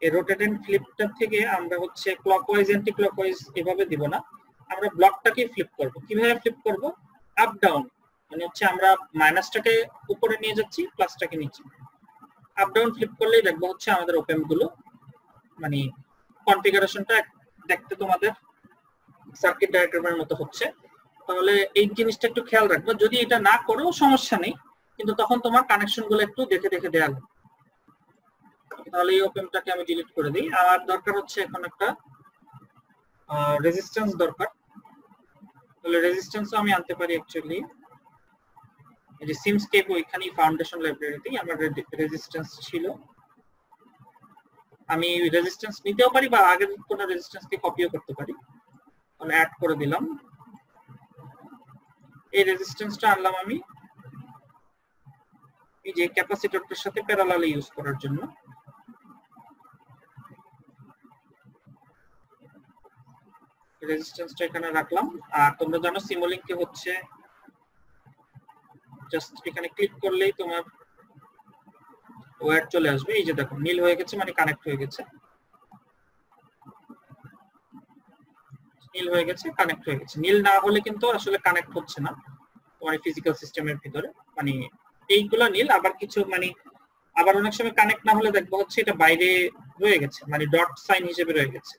এই রোটেট এন্ড ফ্লিপটা থেকে আমরা হচ্ছে ক্লকওয়াইজ অ্যান্টি ক্লকওয়াইজ এভাবে দিব না, আমরা ব্লকটাকে ফ্লিপ করব। কিভাবে ফ্লিপ করব? আপ ডাউন, মানে হচ্ছে আমরা মাইনাসটাকে উপরে নিয়ে যাচ্ছি, প্লাসটাকে নিচে। আপ ডাউন ফ্লিপ করলেই দেখবো হচ্ছে আমাদের ওপেন গুলো, মানে কনফিগারেশনটা দেখতে তোমাদের সার্কিট ডায়াগ্রামের মতো হচ্ছে। তাহলে এই জিনিসটা একটু খেয়াল রাখবে, যদি এটা না করেও সমস্যা নেই, কিন্তু তখন তোমার কানেকশন গুলো একটু দেখে দেখে দেওয়া লাগবে। তাহলে এই ওপেনটাকে আমি ডিলিট করে দিই। আর দরকার হচ্ছে এখন একটা রেজিস্ট্যান্স দরকার, তাহলে রেজিস্ট্যান্সও আমি আনতে পারি অ্যাকচুয়ালি এই যে সিমস্কেপ ওইখানেই ফাউন্ডেশন লাইব্রেরিতেই আমার রেজিস্ট্যান্স ছিল। আমি রেজিস্ট্যান্স নিতেও পারি বা আগের কোনো রেজিস্ট্যান্সকে কপিও করতে পারি। তাহলে অ্যাড করে দিলাম, এই রেজিস্ট্যান্সটা আনলাম আমি এই যে ক্যাপাসিটরটার সাথে প্যারালালে ইউজ করার জন্য। রেজিস্ট্যান্সটা এখানে রাখলাম। আর তোমরা জানো সিমুলিংকে হচ্ছে জাস্ট এখানে ক্লিক করলেই তোমার ওয়্যার চলে আসবে। এই যে দেখো নীল হয়ে গেছে, মানে কানেক্ট হয়ে গেছে, নীল হয়ে গেছে, কানেক্ট হয়ে গেছে। নীল না হলে কিন্তু আসলে কানেক্ট হচ্ছে না তোমার ফিজিক্যাল সিস্টেমের ভিতরে, মানে এইগুলো নীল। আবার কিছু মানে আবার অনেক সময় কানেক্ট না হলে দেখবো হচ্ছে এটা বাইরে রয়ে গেছে, মানে ডট সাইন হিসেবে রয়ে গেছে।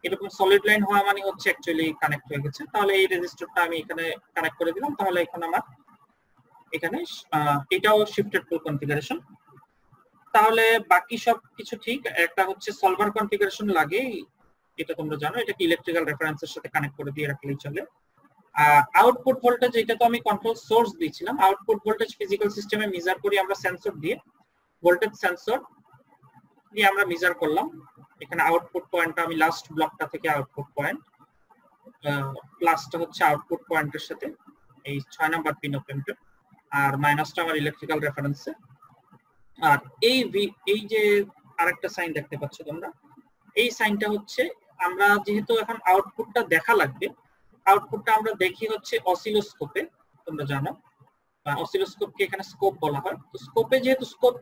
এরকম সলিড লাইন হওয়া মানে হচ্ছে অ্যাকচুয়ালি কানেক্ট হয়ে গেছে। তাহলে এই রেজিস্টারটা আমি এখানে কানেক্ট করে দিলাম। তাহলে এখন আমার এখানে এটাও শিফটেড পোল কনফিগারেশন। তাহলে বাকি সব কিছু ঠিক। একটা হচ্ছে সলভার কনফিগারেশন লাগে, এটা তোমরা জানো, এটাকে ইলেকট্রিক্যাল রেফারেন্সের সাথে কানেক্ট করে দিয়ে রাখলেই চলে। আউটপুট ভোল্টেজ, এটা তো আমি কন্ট্রোল সোর্স দিয়েছিলাম। আউটপুট ভোল্টেজ ফিজিক্যাল সিস্টেমে মেজার করি আমরা সেন্সর দিয়ে, ভোল্টেজ সেন্সর। দিয়ে আমরা মেজার করলাম। এখানে আউটপুট পয়েন্টটা আমি লাস্ট ব্লকটা থেকে আউটপুট পয়েন্ট, প্লাসটা হচ্ছে আউটপুট পয়েন্টের সাথে এই 6 নাম্বার পিন ওপেন, আর মাইনাসটা আমার ইলেকট্রিক্যাল রেফারেন্সে। আর এই যে আরেকটা সাইন দেখতে পাচ্ছ তোমরা, এই সাইনটা হচ্ছে আমরা যেহেতু এখন আউটপুটটা দেখা লাগবে, আউটপুটটা আমরা দেখি হচ্ছে অসিলোস্কোপে। তোমরা জানো অসিলোস্কোপকে এখানে স্কোপ বলা হয়। তো স্কোপ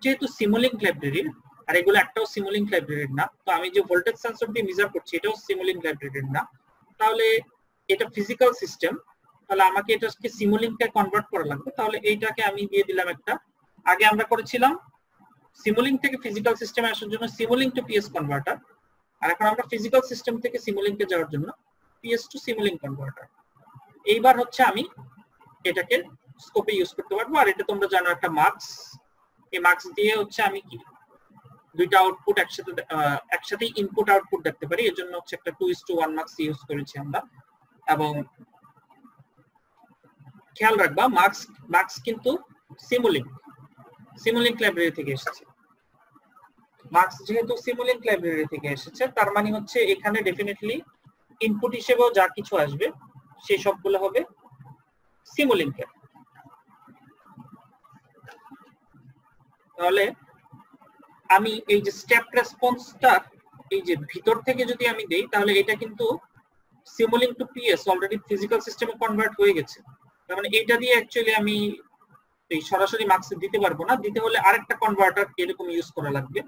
যেহেতু সিমুলিংক লাইব্রেরির, আর এগুলো একটাও সিমুলিংক লাইব্রেরির না, তো আমি যে ভোল্টেজ সেন্সর দিয়ে মেজার করছি এটাও সিমুলিংক লাইব্রেরির না, তাহলে এটা ফিজিক্যাল সিস্টেম, তাহলে আমাকে এটাকে সিমুলিংকে কনভার্ট করা লাগবে। তাহলে এইটাকে আমি দিয়ে দিলাম একটা, আগে আমরা করেছিলাম সিমুলিংক থেকে ফিজিক্যাল সিস্টেমে আসার জন্য সিমুলিংক টু পিএস কনভার্টার, আর এখন আমরা ফিজিক্যাল সিস্টেম থেকে সিমুলিংকে যাওয়ার জন্য পিএস টু সিমুলিংক কনভার্টার। এইবার হচ্ছে আমি এটাকে স্কোপে ইউজ করতে পারবো। আর এটা তোমরা জানো একটা মার্কস, এই মার্কস দিয়ে হচ্ছে আমি কি দুইটা আউটপুট একসাথে ইনপুট আউটপুট দেখতে পারি, এর জন্য হচ্ছে একটা 2:1 মার্কস ইউজ করেছি আমরা। এবং খেয়াল রাখবা মার্কস কিন্তু সিমুলিংক লাইব্রেরি থেকে এসেছে। মার্কস যেহেতু সিমুলিংক লাইব্রেরি থেকে এসেছে, তার মানে হচ্ছে এখানে ডেফিনেটলি ইনপুট হিসেবেও যা কিছু আসবে সেই সবগুলো হবে সিমুলিংকের। তাহলে আমি এই যে স্টেপ রেসপন্সটা এই যে ভিতর থেকে যদি আমি দেই, তাহলে এটা কিন্তু সিমুলিংক টু পিএস অলরেডি ফিজিক্যাল সিস্টেমে কনভার্ট হয়ে গেছে। তার মানে এটা দিয়ে অ্যাকচুয়ালি আমি এই সরাসরি মার্কস দিতে পারবো না, দিতে হলে আরেকটা কনভার্টার এরকম ইউজ করা লাগবে,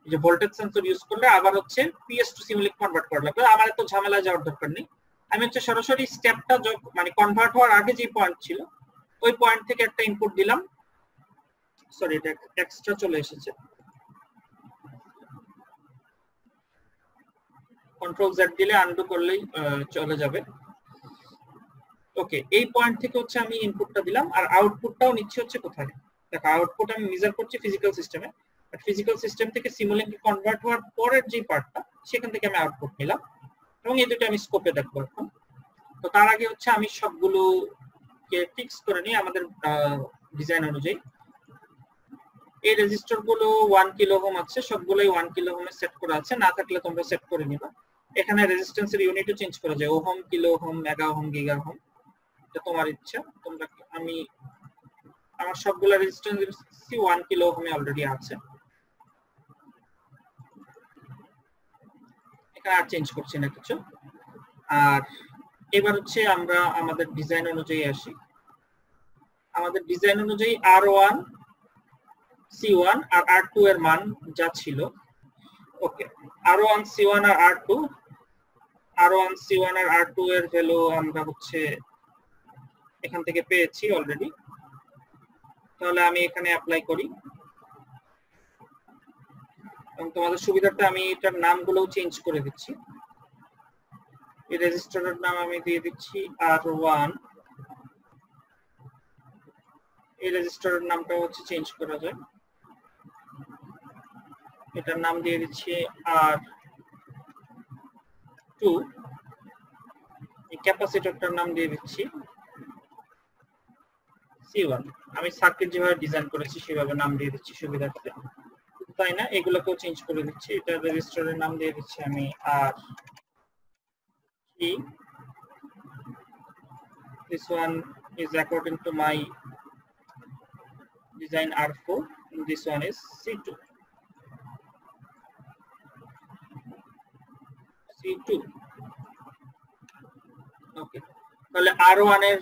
যে ভোল্টেজ সেন্সর ইউজ করলে আবার হচ্ছে পিএস টু সিমুলিংক কনভার্ট করা লাগবে। আমার এত ঝামেলা যাওয়ার দরকার নেই, আমি হচ্ছে সরাসরি স্টেপটা মানে কনভার্ট হওয়ার আগে যে পয়েন্ট ছিল ওই পয়েন্ট থেকে একটা ইনপুট দিলাম। সরি, এটা এক্সট্রা চলে এসেছে, কন্ট্রোল জেড দিলে আনডু করলেই চলে যাবে। ওকে, এই পয়েন্ট থেকে হচ্ছে আমি ইনপুটটা দিলাম, আর আউটপুটটাও নিচ্ছে হচ্ছে কোথায় দেখো, আউটপুট আমি মেজার করছি ফিজিক্যাল সিস্টেমে, বাট ফিজিক্যাল সিস্টেম থেকে সিমুলিংকে কনভার্ট হওয়ার পরের যে পার্টটা সেখান থেকে আমি আউটপুট নিলাম, এবং এই দুটো আমি স্কোপে দেখবো এখন। তো তার আগে হচ্ছে আমি সবগুলোকে ফিক্স করে নিই আমাদের ডিজাইন অনুযায়ী। এই রেজিস্টার গুলো 1 কিলো ওহম আছে, সবগুলোই 1 কিলো ওহমে সেট করা আছে, না থাকলে তোমরা সেট করে নিবা। এখানে রেজিস্ট্যান্সের ইউনিটও চেঞ্জ করা যায়, ohm, kilo ohm, mega ohm, giga ohm, এটা তোমার ইচ্ছা। তোমরা আমার সবগুলো রেজিস্ট্যান্স 1 কিলো ওহমে অলরেডি আছে, এখানে আর চেঞ্জ করছি না কিছু। আর এবার হচ্ছে আমরা আমাদের ডিজাইন অনুযায়ী আসি। আমাদের ডিজাইন অনুযায়ী R1 C1 আর R2 এর মান যা ছিল, ওকে, R1 C1 আর R2 এর ভ্যালু আমরা হচ্ছে এখান থেকে পেয়েছি অলরেডি। তাহলে আমি এখানে অ্যাপ্লাই করি, এবং তোমাদের সুবিধার্থে আমি এটার নামগুলোও চেঞ্জ করে দিচ্ছি। এই রেজিস্টারের নাম আমি দিয়ে দিচ্ছি R1, এই রেজিস্টারের নামটা হচ্ছে চেঞ্জ করা যায়, এটার নাম দিয়ে দিচ্ছি R2, এই ক্যাপাসিটরটার নাম দিয়ে দিচ্ছি C1। আমি সার্কিট যেভাবে ডিজাইন করেছি সেভাবে নাম দিয়ে দিচ্ছি সুবিধার্থে, তাই না? এগুলোকেও চেঞ্জ করে দিচ্ছি, এটা রেজিস্টারের নাম দিয়ে দিচ্ছি আমি R3, this one is according to my design R4, and this one is C2. ওকে, তাহলে R1 এর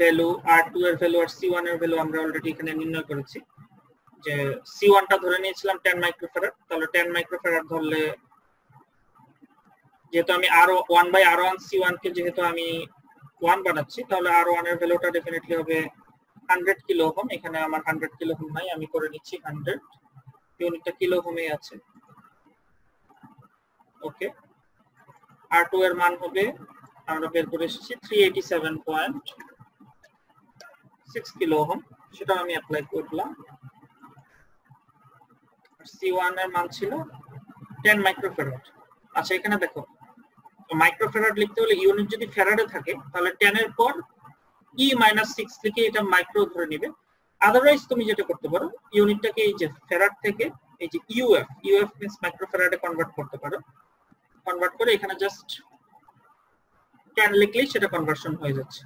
ভ্যালু, R2 এর ভ্যালু আর C1 এর ভ্যালু আমরা অলরেডি এখানে নির্ণয় করেছি। যে C1 টা ধরে নিয়েছিলাম 10 মাইক্রোফ্যারাড, তাহলে 10 মাইক্রোফ্যারাড ধরলে, যেহেতু আমি R1 C1 কে যেহেতু আমি 1 বানাচ্ছি, তাহলে R1 এর ভ্যালুটা ডেফিনেটলি হবে 100 কিলো ওহম। এখানে আমার 100 কিলো ওহম নাই, আমি করে নিচ্ছি 100, ইউনিটটা কিলো ওহমে আছে। ওকে, R2 এর মান হবে, আমরা বের করে এসেছি 387.6 কিলো ওহম, সেটা আমি অ্যাপ্লাই করলাম। C1 এর মান ছিল 10 মাইক্রোফ্যারাড। আচ্ছা, এখানে দেখো মাইক্রোফ্যারাড লিখতে হলে ইউনিট যদি ফ্যারাডে থাকে তাহলে 10 এর পর E-6 লিখে এটা মাইক্রো ধরে নেবে। আদারওয়াইজ তুমি যেটা করতে পারো, ইউনিটটাকে এই যে ফ্যারাড থেকে এই যে ইউএফ মিন্স মাইক্রোফ্যারাডে কনভার্ট করতে পারো। কনভার্ট করে এখানে জাস্ট 10 লিখলেই সেটা কনভার্সন হয়ে যাচ্ছে।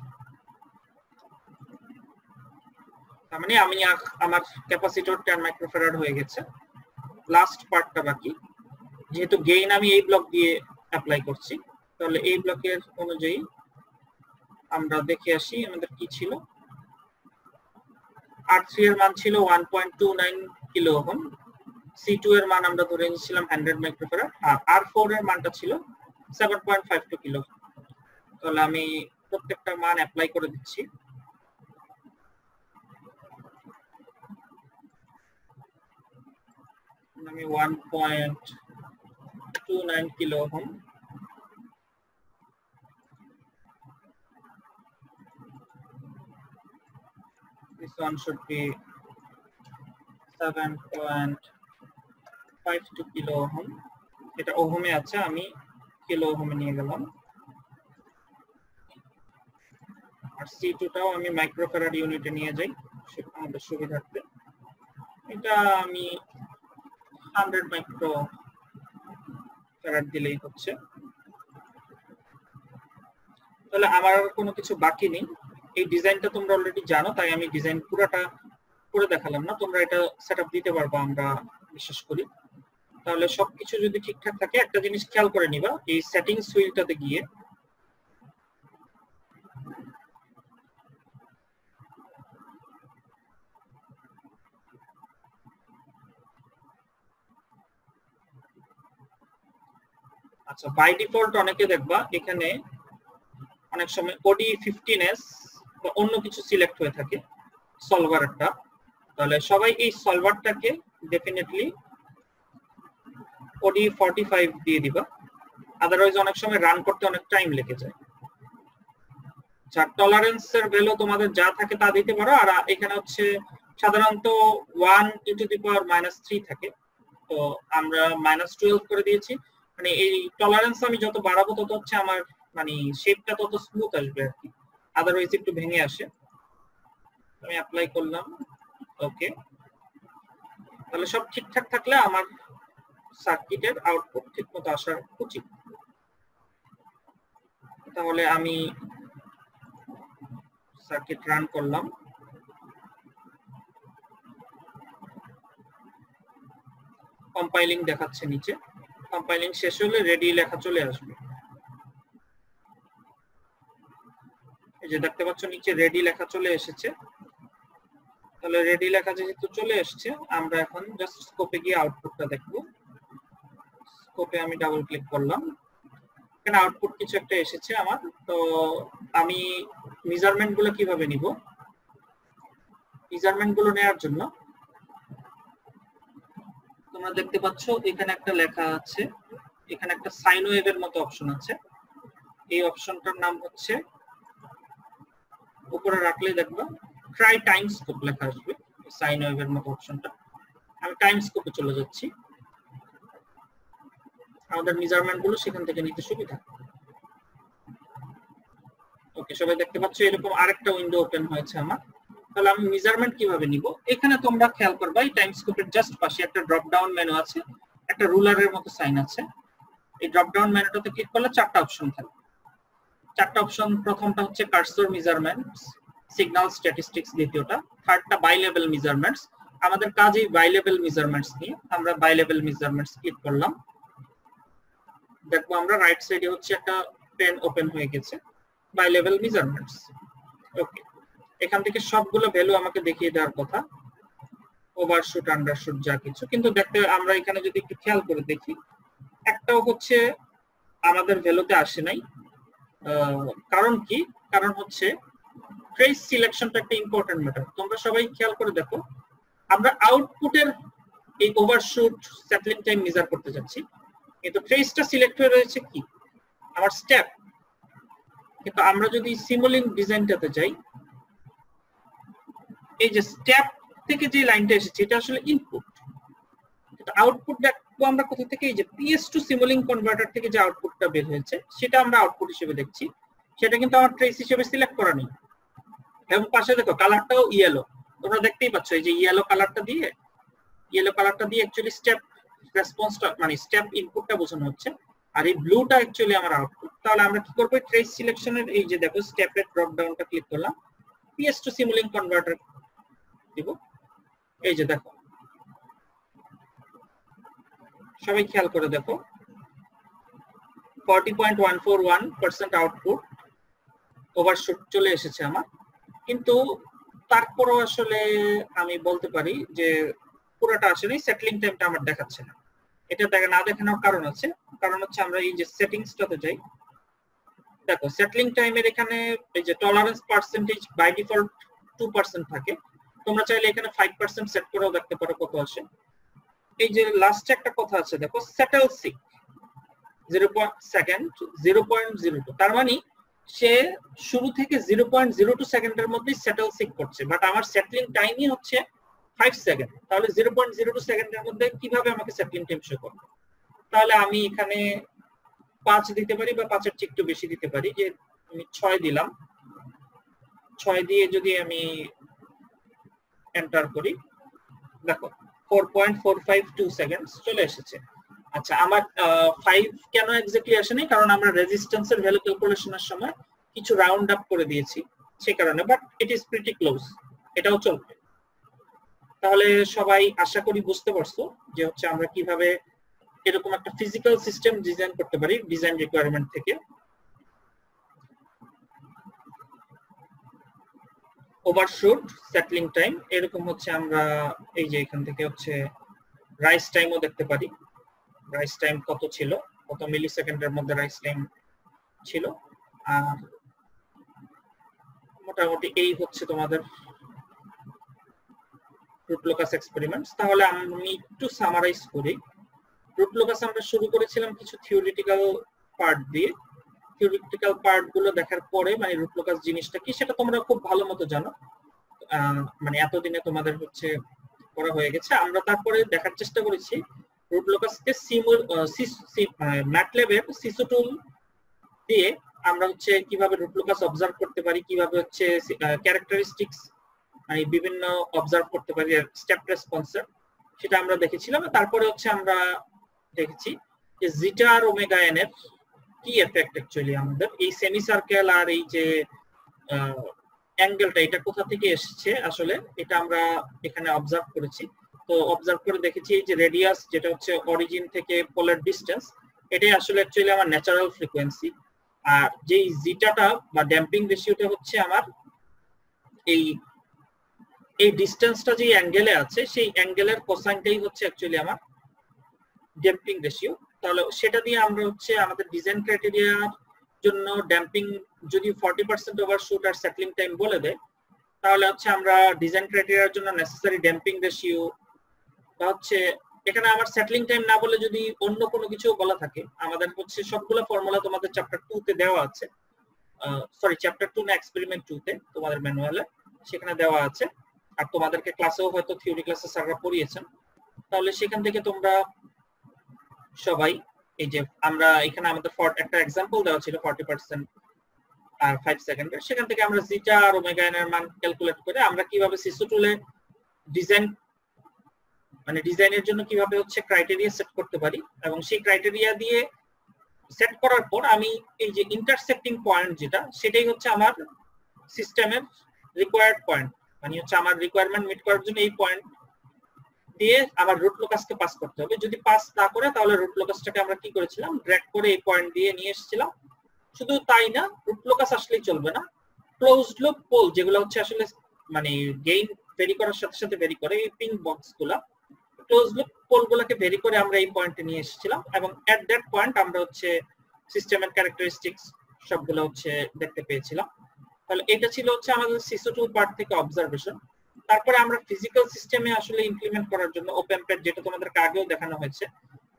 তার মানে আমি আমার ক্যাপাসিটর 10 মাইক্রোফ্যারাড হয়ে গেছে। লাস্ট পার্টটা বাকি, যেহেতু গেইন আমি এই ব্লক দিয়ে অ্যাপ্লাই করছি, তাহলে এই ব্লকের অনুযায়ী আমরা দেখে আসি আমাদের কি ছিল। R3 এর মান ছিল 1.29 কিলো ওহম, C2 এর মান আমরা ধরে নিয়েছিলাম 100 মাইক্রোফ্যারাড, আর R4 এর মানটা ছিল 7.52 কিলো। তাহলে আমি প্রত্যেকটা মান অ্যাপ্লাই করে দিচ্ছি। আমি 1.29 kilo ohm, this one should be 7.52 kilo ohm. এটা ওহমে আছে, আমি কিলো ওহমে নিয়ে গেলাম। আর C2 টাও আমি মাইক্রোফ্যারাড ইউনিটে নিয়ে যাই আমাদের সুবিধার্থে। এটা আমি 100 মাইক্রোফ্যারাড দিলেই হচ্ছে। তাহলে আমার কোনো কিছু বাকি নেই। এই ডিজাইনটা তোমরা অলরেডি জানো, তাই আমি ডিজাইন পুরোটা করে দেখালাম না, তোমরা এটা সেটআপ দিতে পারবা আমরা বিশ্বাস করি। তাহলে সবকিছু যদি ঠিকঠাক থাকে, একটা জিনিস খেয়াল করে নিবা, এই সেটিংস হুইলটাতে গিয়ে আচ্ছা বাই ডিফল্ট অনেকে দেখবা এখানে অনেক সময় OD15S বা অন্য কিছু সিলেক্ট হয়ে থাকে সলভারটা। তাহলে সবাই এই সলভারটাকে ডেফিনেটলি OD45 দিয়ে দিবা, আদারওয়াইজ অনেক সময় রান করতে অনেক টাইম লেগে যায়। আচ্ছা টলারেন্সের ভ্যালু তোমাদের যা থাকে তা দিতে পারো। আর এখানে হচ্ছে সাধারণত 1 × 10⁻³ থাকে, তো আমরা -12 করে দিয়েছি। মানে এই টলারেন্স আমি যত বাড়াবো তত হচ্ছে আমার মানে শেপটা তত স্মুথ আসবে আর কি, আদারওয়াইজ একটু ভেঙে আসে। আমি অ্যাপ্লাই করলাম, ওকে। তাহলে সব ঠিকঠাক থাকলে আমার সার্কিটের আউটপুট ঠিকমতো আসার উচিত। তাহলে আমি সার্কিট রান করলাম, কম্পাইলিং দেখাচ্ছে নিচে। কম্পাইলিং শেষ হলে রেডি লেখা চলে আসবে। এই যে দেখতে পাচ্ছ নিচে রেডি লেখা চলে এসেছে। তাহলে রেডি লেখা যেহেতু চলে এসেছে, আমরা এখন জাস্ট স্কোপে গিয়ে আউটপুটটা দেখব। স্কোপে আমি ডাবল ক্লিক করলাম, এখানে আউটপুট কিছু একটা এসেছে আমার। তো আমি মেজারমেন্ট গুলো কিভাবে নিব? মেজারমেন্ট গুলো নেওয়ার জন্য তোমরা দেখতে পাচ্ছ এখানে একটা লেখা আছে, এখানে একটা সাইন ওয়েভের মতো অপশন আছে। এই অপশনটার নাম হচ্ছে, উপরে রাখলে দেখবা ট্রাই টাইম স্কোপ লেখা আসবে, সাইন ওয়েভের মতো অপশনটা। আমি টাইম স্কোপে চলে যাচ্ছি, আমাদের মেজারমেন্ট গুলো সেখান থেকে নিতে সুবিধা। ওকে, সবাই দেখতে পাচ্ছ এরকম আরেকটা উইন্ডো ওপেন হয়েছে আমার। তাহলে আমি মেজারমেন্ট কিভাবে নিব? এখানে তোমরা খেয়াল করবা এই টাইম স্কোপের জাস্ট পাশে একটা ড্রপ ডাউন মেনু আছে, একটা রুলারের মতো সাইন আছে। এই ড্রপ ডাউন মেনুটাতে ক্লিক করলে 4টা অপশন থাকে। 4টা অপশন, প্রথমটা হচ্ছে কার্সর মেজারমেন্টস, সিগন্যাল স্ট্যাটিস্টিক্স দ্বিতীয়টা, থার্ডটা বাই লেভেল মেজারমেন্টস। আমাদের কাজ এই বাই লেভেল মেজারমেন্টস নিয়ে, আমরা বাই লেভেল মেজারমেন্টস ক্লিক করলাম। দেখবো আমরা রাইট সাইডে হচ্ছে একটা পেন ওপেন হয়ে গেছে, বাই লেভেল মেজারমেন্টস। ওকে, এখান থেকে সবগুলো ভ্যালু আমাকে দেখিয়ে দেওয়ার কথা, ওভারশুট আন্ডারশুট যা কিছু। কিন্তু দেখতে আমরা এখানে যদি একটু খেয়াল করে দেখি, একটাও হচ্ছে আমাদের ভ্যালুতে আসে নাই। কারণ কি? কারণ হচ্ছে ট্রেস সিলেকশনটা একটা ইম্পর্টেন্ট ম্যাটার। তোমরা সবাই খেয়াল করে দেখো, আমরা আউটপুটের এই ওভারশুট সেটলিং টাইম মেজার করতে যাচ্ছি, কিন্তু ট্রেসটা সিলেক্ট হয়ে রয়েছে কি আমার স্টেপ। কিন্তু আমরা যদি সিমুলিং ডিজাইনটাতে যাই, এই যে স্টেপ থেকে যে লাইনটা এসেছে এটা আসলে ইনপুট, কিন্তু আউটপুট দেখবো আমরা কোথা থেকে? এই যে PS টু সিমুলিং কনভার্টার থেকে যে আউটপুটটা বের হয়েছে সেটা আমরা আউটপুট হিসেবে দেখছি, সেটা কিন্তু আমার ট্রেস হিসেবে সিলেক্ট করা নেই। এবং পাশে দেখো কালারটাও ইয়েলো, তোমরা দেখতেই পাচ্ছ এই যে ইয়েলো কালারটা দিয়ে ইয়েলো কালারটা দিয়ে অ্যাকচুয়ালি স্টেপ রেসপন্সটা মানে স্টেপ ইনপুটটা বোঝানো হচ্ছে, আর এই ব্লুটা অ্যাকচুয়ালি আমার আউটপুট। তাহলে আমরা কি করব, ট্রেস সিলেকশনের এই যে দেখো স্টেপের ড্রপ ডাউনটা ক্লিক করলাম, PS টু সিমুলিং কনভার্টার দিব। এই যে দেখো, সবাই খেয়াল করে দেখো 40.141% আউটপুট ওভারশুট চলে এসেছে আমার। কিন্তু তারপরও আসলে আমি বলতে পারি যে পুরোটা আসলে সেটলিং টাইমটা আমার দেখাচ্ছে না। এটা না দেখানোর কারণ হচ্ছে আমরা এই যে সেটিংসটাতে যাই, দেখো সেটলিং টাইমের এখানে এই যে টলারেন্স পার্সেন্টেজ বাই ডিফল্ট 2% থাকে, তোমরা চাইলে এখানে 5% সেট করেও দেখতে পারো কত আসে। এই যে লাস্টে একটা কথা আছে দেখো, সেটেল সিক 0.02, তার মানে সে শুরু থেকে 0.02 সেকেন্ডের মধ্যে সেটেল সিক করছে, বাট আমার সেটলিং টাইমই হচ্ছে 5 সেকেন্ড। তাহলে 0.02 সেকেন্ডের মধ্যে কিভাবে আমাকে সেটলিং টাইম শো করবে? তাহলে আমি এখানে 5 দিতে পারি বা 5 এর চেয়ে একটু বেশি দিতে পারি, যে আমি 6 দিলাম। 6 দিয়ে যদি আমি এন্টার করি, দেখো 4.452 সেকেন্ডস চলে এসেছে। আচ্ছা, আমার 5 কেন এক্স্যাক্টলি আসেনি? কারণ আমরা রেজিস্ট্যান্সের ভ্যালু ক্যালকুলেশনের সময় কিছু রাউন্ড আপ করে দিয়েছি সেই কারণে, but it is pretty close, এটাও চলবে। তাহলে সবাই আশা করি বুঝতে পারছো যে হচ্ছে আমরা কিভাবে এরকম একটা ফিজিক্যাল সিস্টেম ডিজাইন করতে পারি ডিজাইন রিকোয়ারমেন্ট থেকে। ওভারশুট, সেটলিং টাইম, এরকম হচ্ছে আমরা এই যে এখান থেকে হচ্ছে রাইস টাইমও দেখতে পারি। রাইস টাইম কত ছিল, কত মিলি সেকেন্ডের মধ্যে রাইস টাইম ছিল। আর মোটামুটি এই হচ্ছে তোমাদের রুট লোকাস এক্সপেরিমেন্টস। তাহলে আমি একটু সামারাইজ করি। রুট লোকাস আমরা শুরু করেছিলাম কিছু থিওরিটিক্যাল পার্ট দিয়ে। থিওরিটিক্যাল পার্ট গুলো দেখার পরে মানে রুট লোকাস জিনিসটা কি সেটা তোমরা খুব ভালো মতো জানো, মানে এতদিনে তোমাদের হচ্ছে করা হয়ে গেছে। আমরা তারপরে দেখার চেষ্টা করেছি রুট লোকাসকে ম্যাটল্যাবের সিসু টুল দিয়ে আমরা হচ্ছে কিভাবে রুট লোকাস অবজার্ভ করতে পারি, কিভাবে হচ্ছে ক্যারেক্টারিস্টিক্স মানে বিভিন্ন অবজার্ভ করতে পারি স্টেপ রেসপন্সের, সেটা আমরা দেখেছিলাম। তারপরে হচ্ছে আমরা দেখেছি যে জিটা আর ওমেগা এন এর কি এফেক্ট অ্যাকচুয়ালি আমাদের এই সেমি সার্কেল আর এই যে অ্যাঙ্গেলটা এটা কোথা থেকে এসেছে আসলে এটা আমরা এখানে অবজার্ভ করেছি। তো অবজার্ভ করে দেখেছি এই যে রেডিয়াস যেটা হচ্ছে অরিজিন থেকে পোলার ডিসটেন্স, এটাই আসলে অ্যাকচুয়ালি আমার ন্যাচারাল ফ্রিকোয়েন্সি। আর যেই জিটাটা বা ড্যাম্পিং রেশিওটা হচ্ছে আমার এই ডিসটেন্সটা যে অ্যাঙ্গেলে আছে সেই অ্যাঙ্গেলের কোসাইনটাই হচ্ছে অ্যাকচুয়ালি আমার ড্যাম্পিং রেশিও। তাহলে সেটা দিয়ে আমরা হচ্ছে আমাদের ডিজাইন ক্রাইটেরিয়ার জন্য ড্যাম্পিং যদি 40% ওভারশুট আর সেটলিং টাইম বলে দেয়, তাহলে হচ্ছে আমরা ডিজাইন ক্রাইটেরিয়ার জন্য নেসেসারি ড্যাম্পিং রেশিও বা হচ্ছে এখানে আমার সেটলিং টাইম না বলে যদি অন্য কোনো কিছু বলা থাকে, আমাদের হচ্ছে সবগুলো ফর্মুলা তোমাদের চ্যাপ্টার 2 তে দেওয়া আছে। সরি, চ্যাপ্টার 2 না, এক্সপেরিমেন্ট 2 তে তোমাদের ম্যানুয়ালে সেখানে দেওয়া আছে। আর তোমাদেরকে ক্লাসেও হয়তো থিওরি ক্লাসে স্যাররা পড়িয়েছেন, তাহলে সেখান থেকে তোমরা সবাই এই যে আমরা এখানে আমাদের একটা এক্সাম্পল দেওয়া ছিল 40% আর 5 সেকেন্ডের, সেখান থেকে আমরা জিটা আর ওমেগা এন এর মান ক্যালকুলেট করে আমরা কিভাবে সিসু টুলে ডিজাইন মানে ডিজাইনের জন্য কিভাবে হচ্ছে ক্রাইটেরিয়া সেট করতে পারি, এবং সেই ক্রাইটেরিয়া দিয়ে সেট করার পর আমি এই যে ইন্টারসেক্টিং পয়েন্ট যেটা সেটাই হচ্ছে আমার সিস্টেমের রিকোয়ার্ড পয়েন্ট, মানে হচ্ছে আমার রিকোয়ারমেন্ট মিট করার জন্য এই পয়েন্ট দিয়ে আমার রুট লোকাসকে পাস করতে হবে। যদি পাস না করে তাহলে রুট লোকাসটাকে আমরা কি করেছিলাম, ড্র্যাগ করে এই পয়েন্ট দিয়ে নিয়ে এসেছিলাম। শুধু তাই না, রুট লোকাস আসলেই চলবে না, ক্লোজড লুপ পোল যেগুলো হচ্ছে আসলে মানে গেইন ভেরি করার সাথে সাথে ভেরি করে, এই পিঙ্ক বক্সগুলো ক্লোজড লুপ পোলগুলোকে ভেরি করে আমরা এই পয়েন্টে নিয়ে এসেছিলাম, এবং এট দ্যাট পয়েন্ট আমরা হচ্ছে সিস্টেমের ক্যারেক্টারিস্টিক্স সবগুলো হচ্ছে দেখতে পেয়েছিলাম। তাহলে এটা ছিল হচ্ছে আমাদের সিসু টু পার্ট থেকে অবজারভেশন। তারপরে আমরা ফিজিক্যাল সিস্টেমে আসলে ইমপ্লিমেন্ট করার জন্য ওপেমপে, যেটা তোমাদেরকে আগেও দেখানো হয়েছে,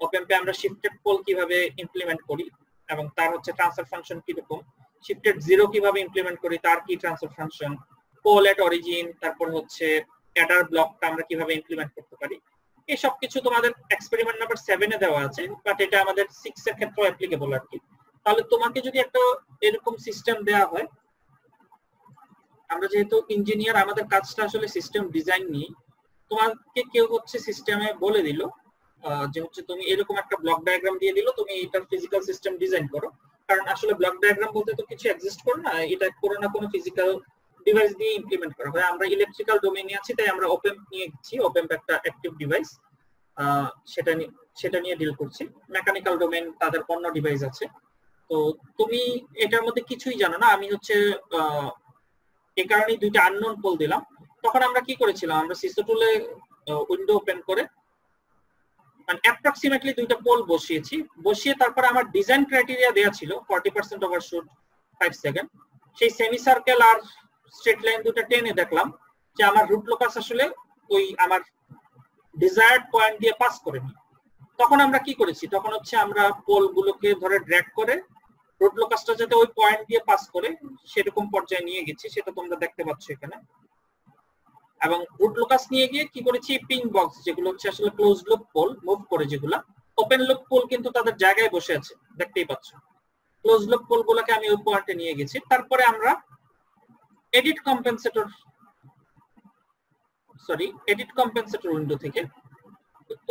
ওপেমপে আমরা শিফটেড পোল কিভাবে ইমপ্লিমেন্ট করি এবং তার হচ্ছে ট্রান্সফার ফাংশন কিরকম, শিফটেড জিরো কিভাবে ইমপ্লিমেন্ট করি তার কি transfer function, pole at origin, তারপর হচ্ছে অ্যাডার ব্লকটা আমরা কিভাবে ইমপ্লিমেন্ট করতে পারি, এই সব কিছু তোমাদের এক্সপেরিমেন্ট নাম্বার 7 এ দেওয়া আছে, বাট এটা আমাদের 6 এর ক্ষেত্রে অ্যাপ্লিকেবল আর কি। তাহলে তোমাকে যদি একটা এরকম সিস্টেম দেওয়া হয়, আমরা যেহেতু ইঞ্জিনিয়ার আমাদের কাজটা আসলে সিস্টেম ডিজাইন নিয়ে, তোমাকে কেউ হচ্ছে সিস্টেমে বলে দিল যে হচ্ছে তুমি এরকম একটা ব্লক ডায়াগ্রাম দিয়ে দিল, তুমি এটার ফিজিক্যাল সিস্টেম ডিজাইন করো। কারণ আসলে ব্লক ডায়াগ্রাম বলতে তো কিছু এক্সিস্ট করে না, এটা কোনো না কোনো ফিজিক্যাল ডিভাইস দিয়ে ইমপ্লিমেন্ট করা হয়। আমরা ইলেকট্রিক্যাল ডোমেইনে আছি, তাই আমরা ওপেম্প নিয়ে গেছি। ওপেম্প একটা অ্যাক্টিভ ডিভাইস, সেটা নিয়ে ডিল করছি। মেকানিক্যাল ডোমেইন তাদের অন্য ডিভাইস আছে। তো তুমি এটার মধ্যে কিছুই জানো না, আমি হচ্ছে এই কারণেই দুইটা আননোন পোল দিলাম। তখন আমরা কি করেছিলাম, আমরা সিসো টুলে উইন্ডো ওপেন করে মানে অ্যাপ্রক্সিমেটলি দুইটা পোল বসিয়েছি। বসিয়ে তারপরে আমার ডিজাইন ক্রাইটেরিয়া দেয়া ছিল 40% ওভারশুট 5 সেকেন্ড। সেই সেমি সার্কেল আর স্ট্রেট লাইন দুটো টেনে দেখলাম যে আমার রুট লোকাস আসলে ওই আমার ডিজায়ার্ড পয়েন্ট দিয়ে পাস করেনি। তখন আমরা কি করেছি, তখন হচ্ছে আমরা পোল গুলোকে ধরে ড্র্যাগ করে রুট লোকাসটা যাতে ওই পয়েন্ট দিয়ে পাস করে সেরকম পর্যায়ে নিয়ে গেছি, সেটা তোমরা দেখতে পাচ্ছ এখানে। এবং রুট লোকাস নিয়ে গিয়ে কি করেছি, পিং বক্স যেগুলো হচ্ছে আসলে ক্লোজ লুপ পোল মুভ করে, যেগুলো ওপেন লুপ পোল কিন্তু তাদের জায়গায় বসে আছে, দেখতেই পাচ্ছ। ক্লোজ লুপ পোল গুলোকে আমি ওই পয়েন্টে নিয়ে গেছি। তারপরে আমরা এডিট কম্পেনসেটর উইন্ডো থেকে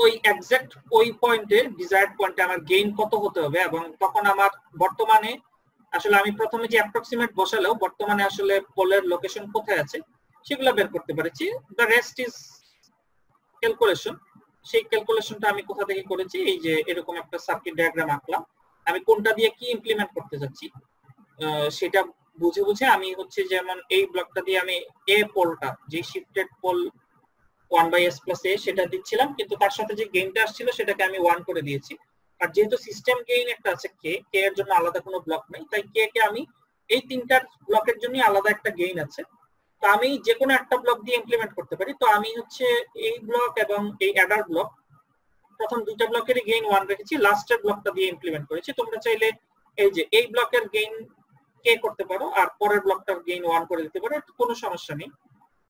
ওই এক্সাক্ট ওই পয়েন্টে ডিজায়ার্ড পয়েন্টে আমার গেইন কত হতে হবে, এবং তখন আমার বর্তমানে আসলে আমি প্রথমে যে অ্যাপ্রক্সিমেট বসালেও বর্তমানে আসলে পোলের লোকেশন কোথায় আছে সেগুলো বের করতে পেরেছি। The rest is calculation. সেই ক্যালকুলেশনটা আমি কোথা থেকে করেছি, এই যে এরকম একটা সার্কিট ডায়াগ্রাম আঁকলাম। আমি কোনটা দিয়ে কি ইমপ্লিমেন্ট করতে যাচ্ছি সেটা বুঝে বুঝে আমি হচ্ছে যেমন এই ব্লকটা দিয়ে আমি এ পোলটা, যে শিফটেড পোল 1/s+a সেটা দিচ্ছিলাম, কিন্তু তার সাথে যে গেইনটা আসছিল সেটাকে আমি 1 করে দিয়েছি। আর যেহেতু সিস্টেম গেইন একটা আছে কে এর জন্য আলাদা কোনো ব্লক নেই, তাই কে আমি এই তিনটার ব্লকের জন্য আলাদা একটা গেইন আছে। তো আমি যে কোনো একটা ব্লক দিয়ে ইমপ্লিমেন্ট করতে পারি। তো আমি হচ্ছে এই ব্লক এবং এই অ্যাডার ব্লক প্রথম দুইটা ব্লকেরই গেইন 1 রেখেছি, লাস্টের ব্লকটা দিয়ে ইমপ্লিমেন্ট করেছি। তোমরা চাইলে এই যে এই ব্লকের গেইন কে করতে পারো আর পরের ব্লকটার গেইন 1 করে দিতে পারো, কোনো সমস্যা নেই।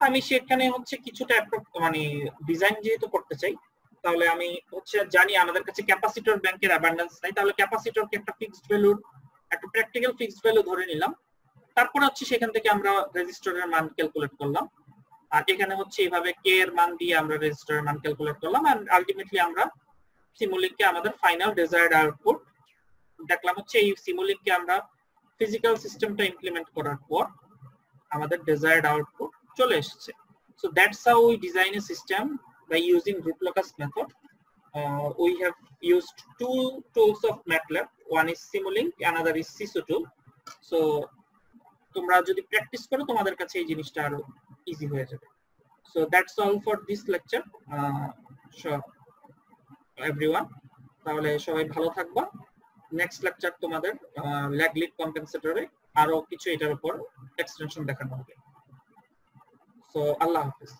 আমি সেখানে হচ্ছে কিছুটা মানে ডিজাইন যেহেতু করতে চাই, তাহলে আমি হচ্ছে জানি আমাদের কাছে ক্যাপাসিটর ব্যাংকের অ্যাবান্ডেন্স নাই, তাহলে ক্যাপাসিটরকে একটা ফিক্সড ভ্যালুর একটা প্র্যাকটিক্যাল ফিক্সড ভ্যালু ধরে নিলাম। তারপর হচ্ছে সেখান থেকে আমরা রেজিস্টরের মান ক্যালকুলেট করলাম। আর এখানে হচ্ছে এইভাবে কে এর মান দিয়ে আমরা রেজিস্টরের মান ক্যালকুলেট করলাম। আর আলটিমেটলি আমরা সিমুলিংকে আমাদের ফাইনাল ডিজায়ার্ড আউটপুট দেখলাম। হচ্ছে এই সিমুলিংকে আমরা ফিজিক্যাল সিস্টেমটা ইমপ্লিমেন্ট করার পর আমাদের ডিজায়ার্ড আউটপুট চলে এসেছে। So that's how we design a system by using root locus method. We have used two tools of MATLAB. One is Simulink, another is Siso tool. So তোমরা যদি প্র্যাকটিস করো তোমাদের কাছে এই জিনিসটা আরো ইজি হয়ে যাবে। So that's all for this lecture. Everyone, তাহলে সবাই ভালো থাকবা। নেক্সট লেকচার তোমাদের ল্যাগ লিড কম্পেনসেটরে আরো কিছু এটার উপর এক্সটেনশন দেখানো হবে। So Allah Hafiz.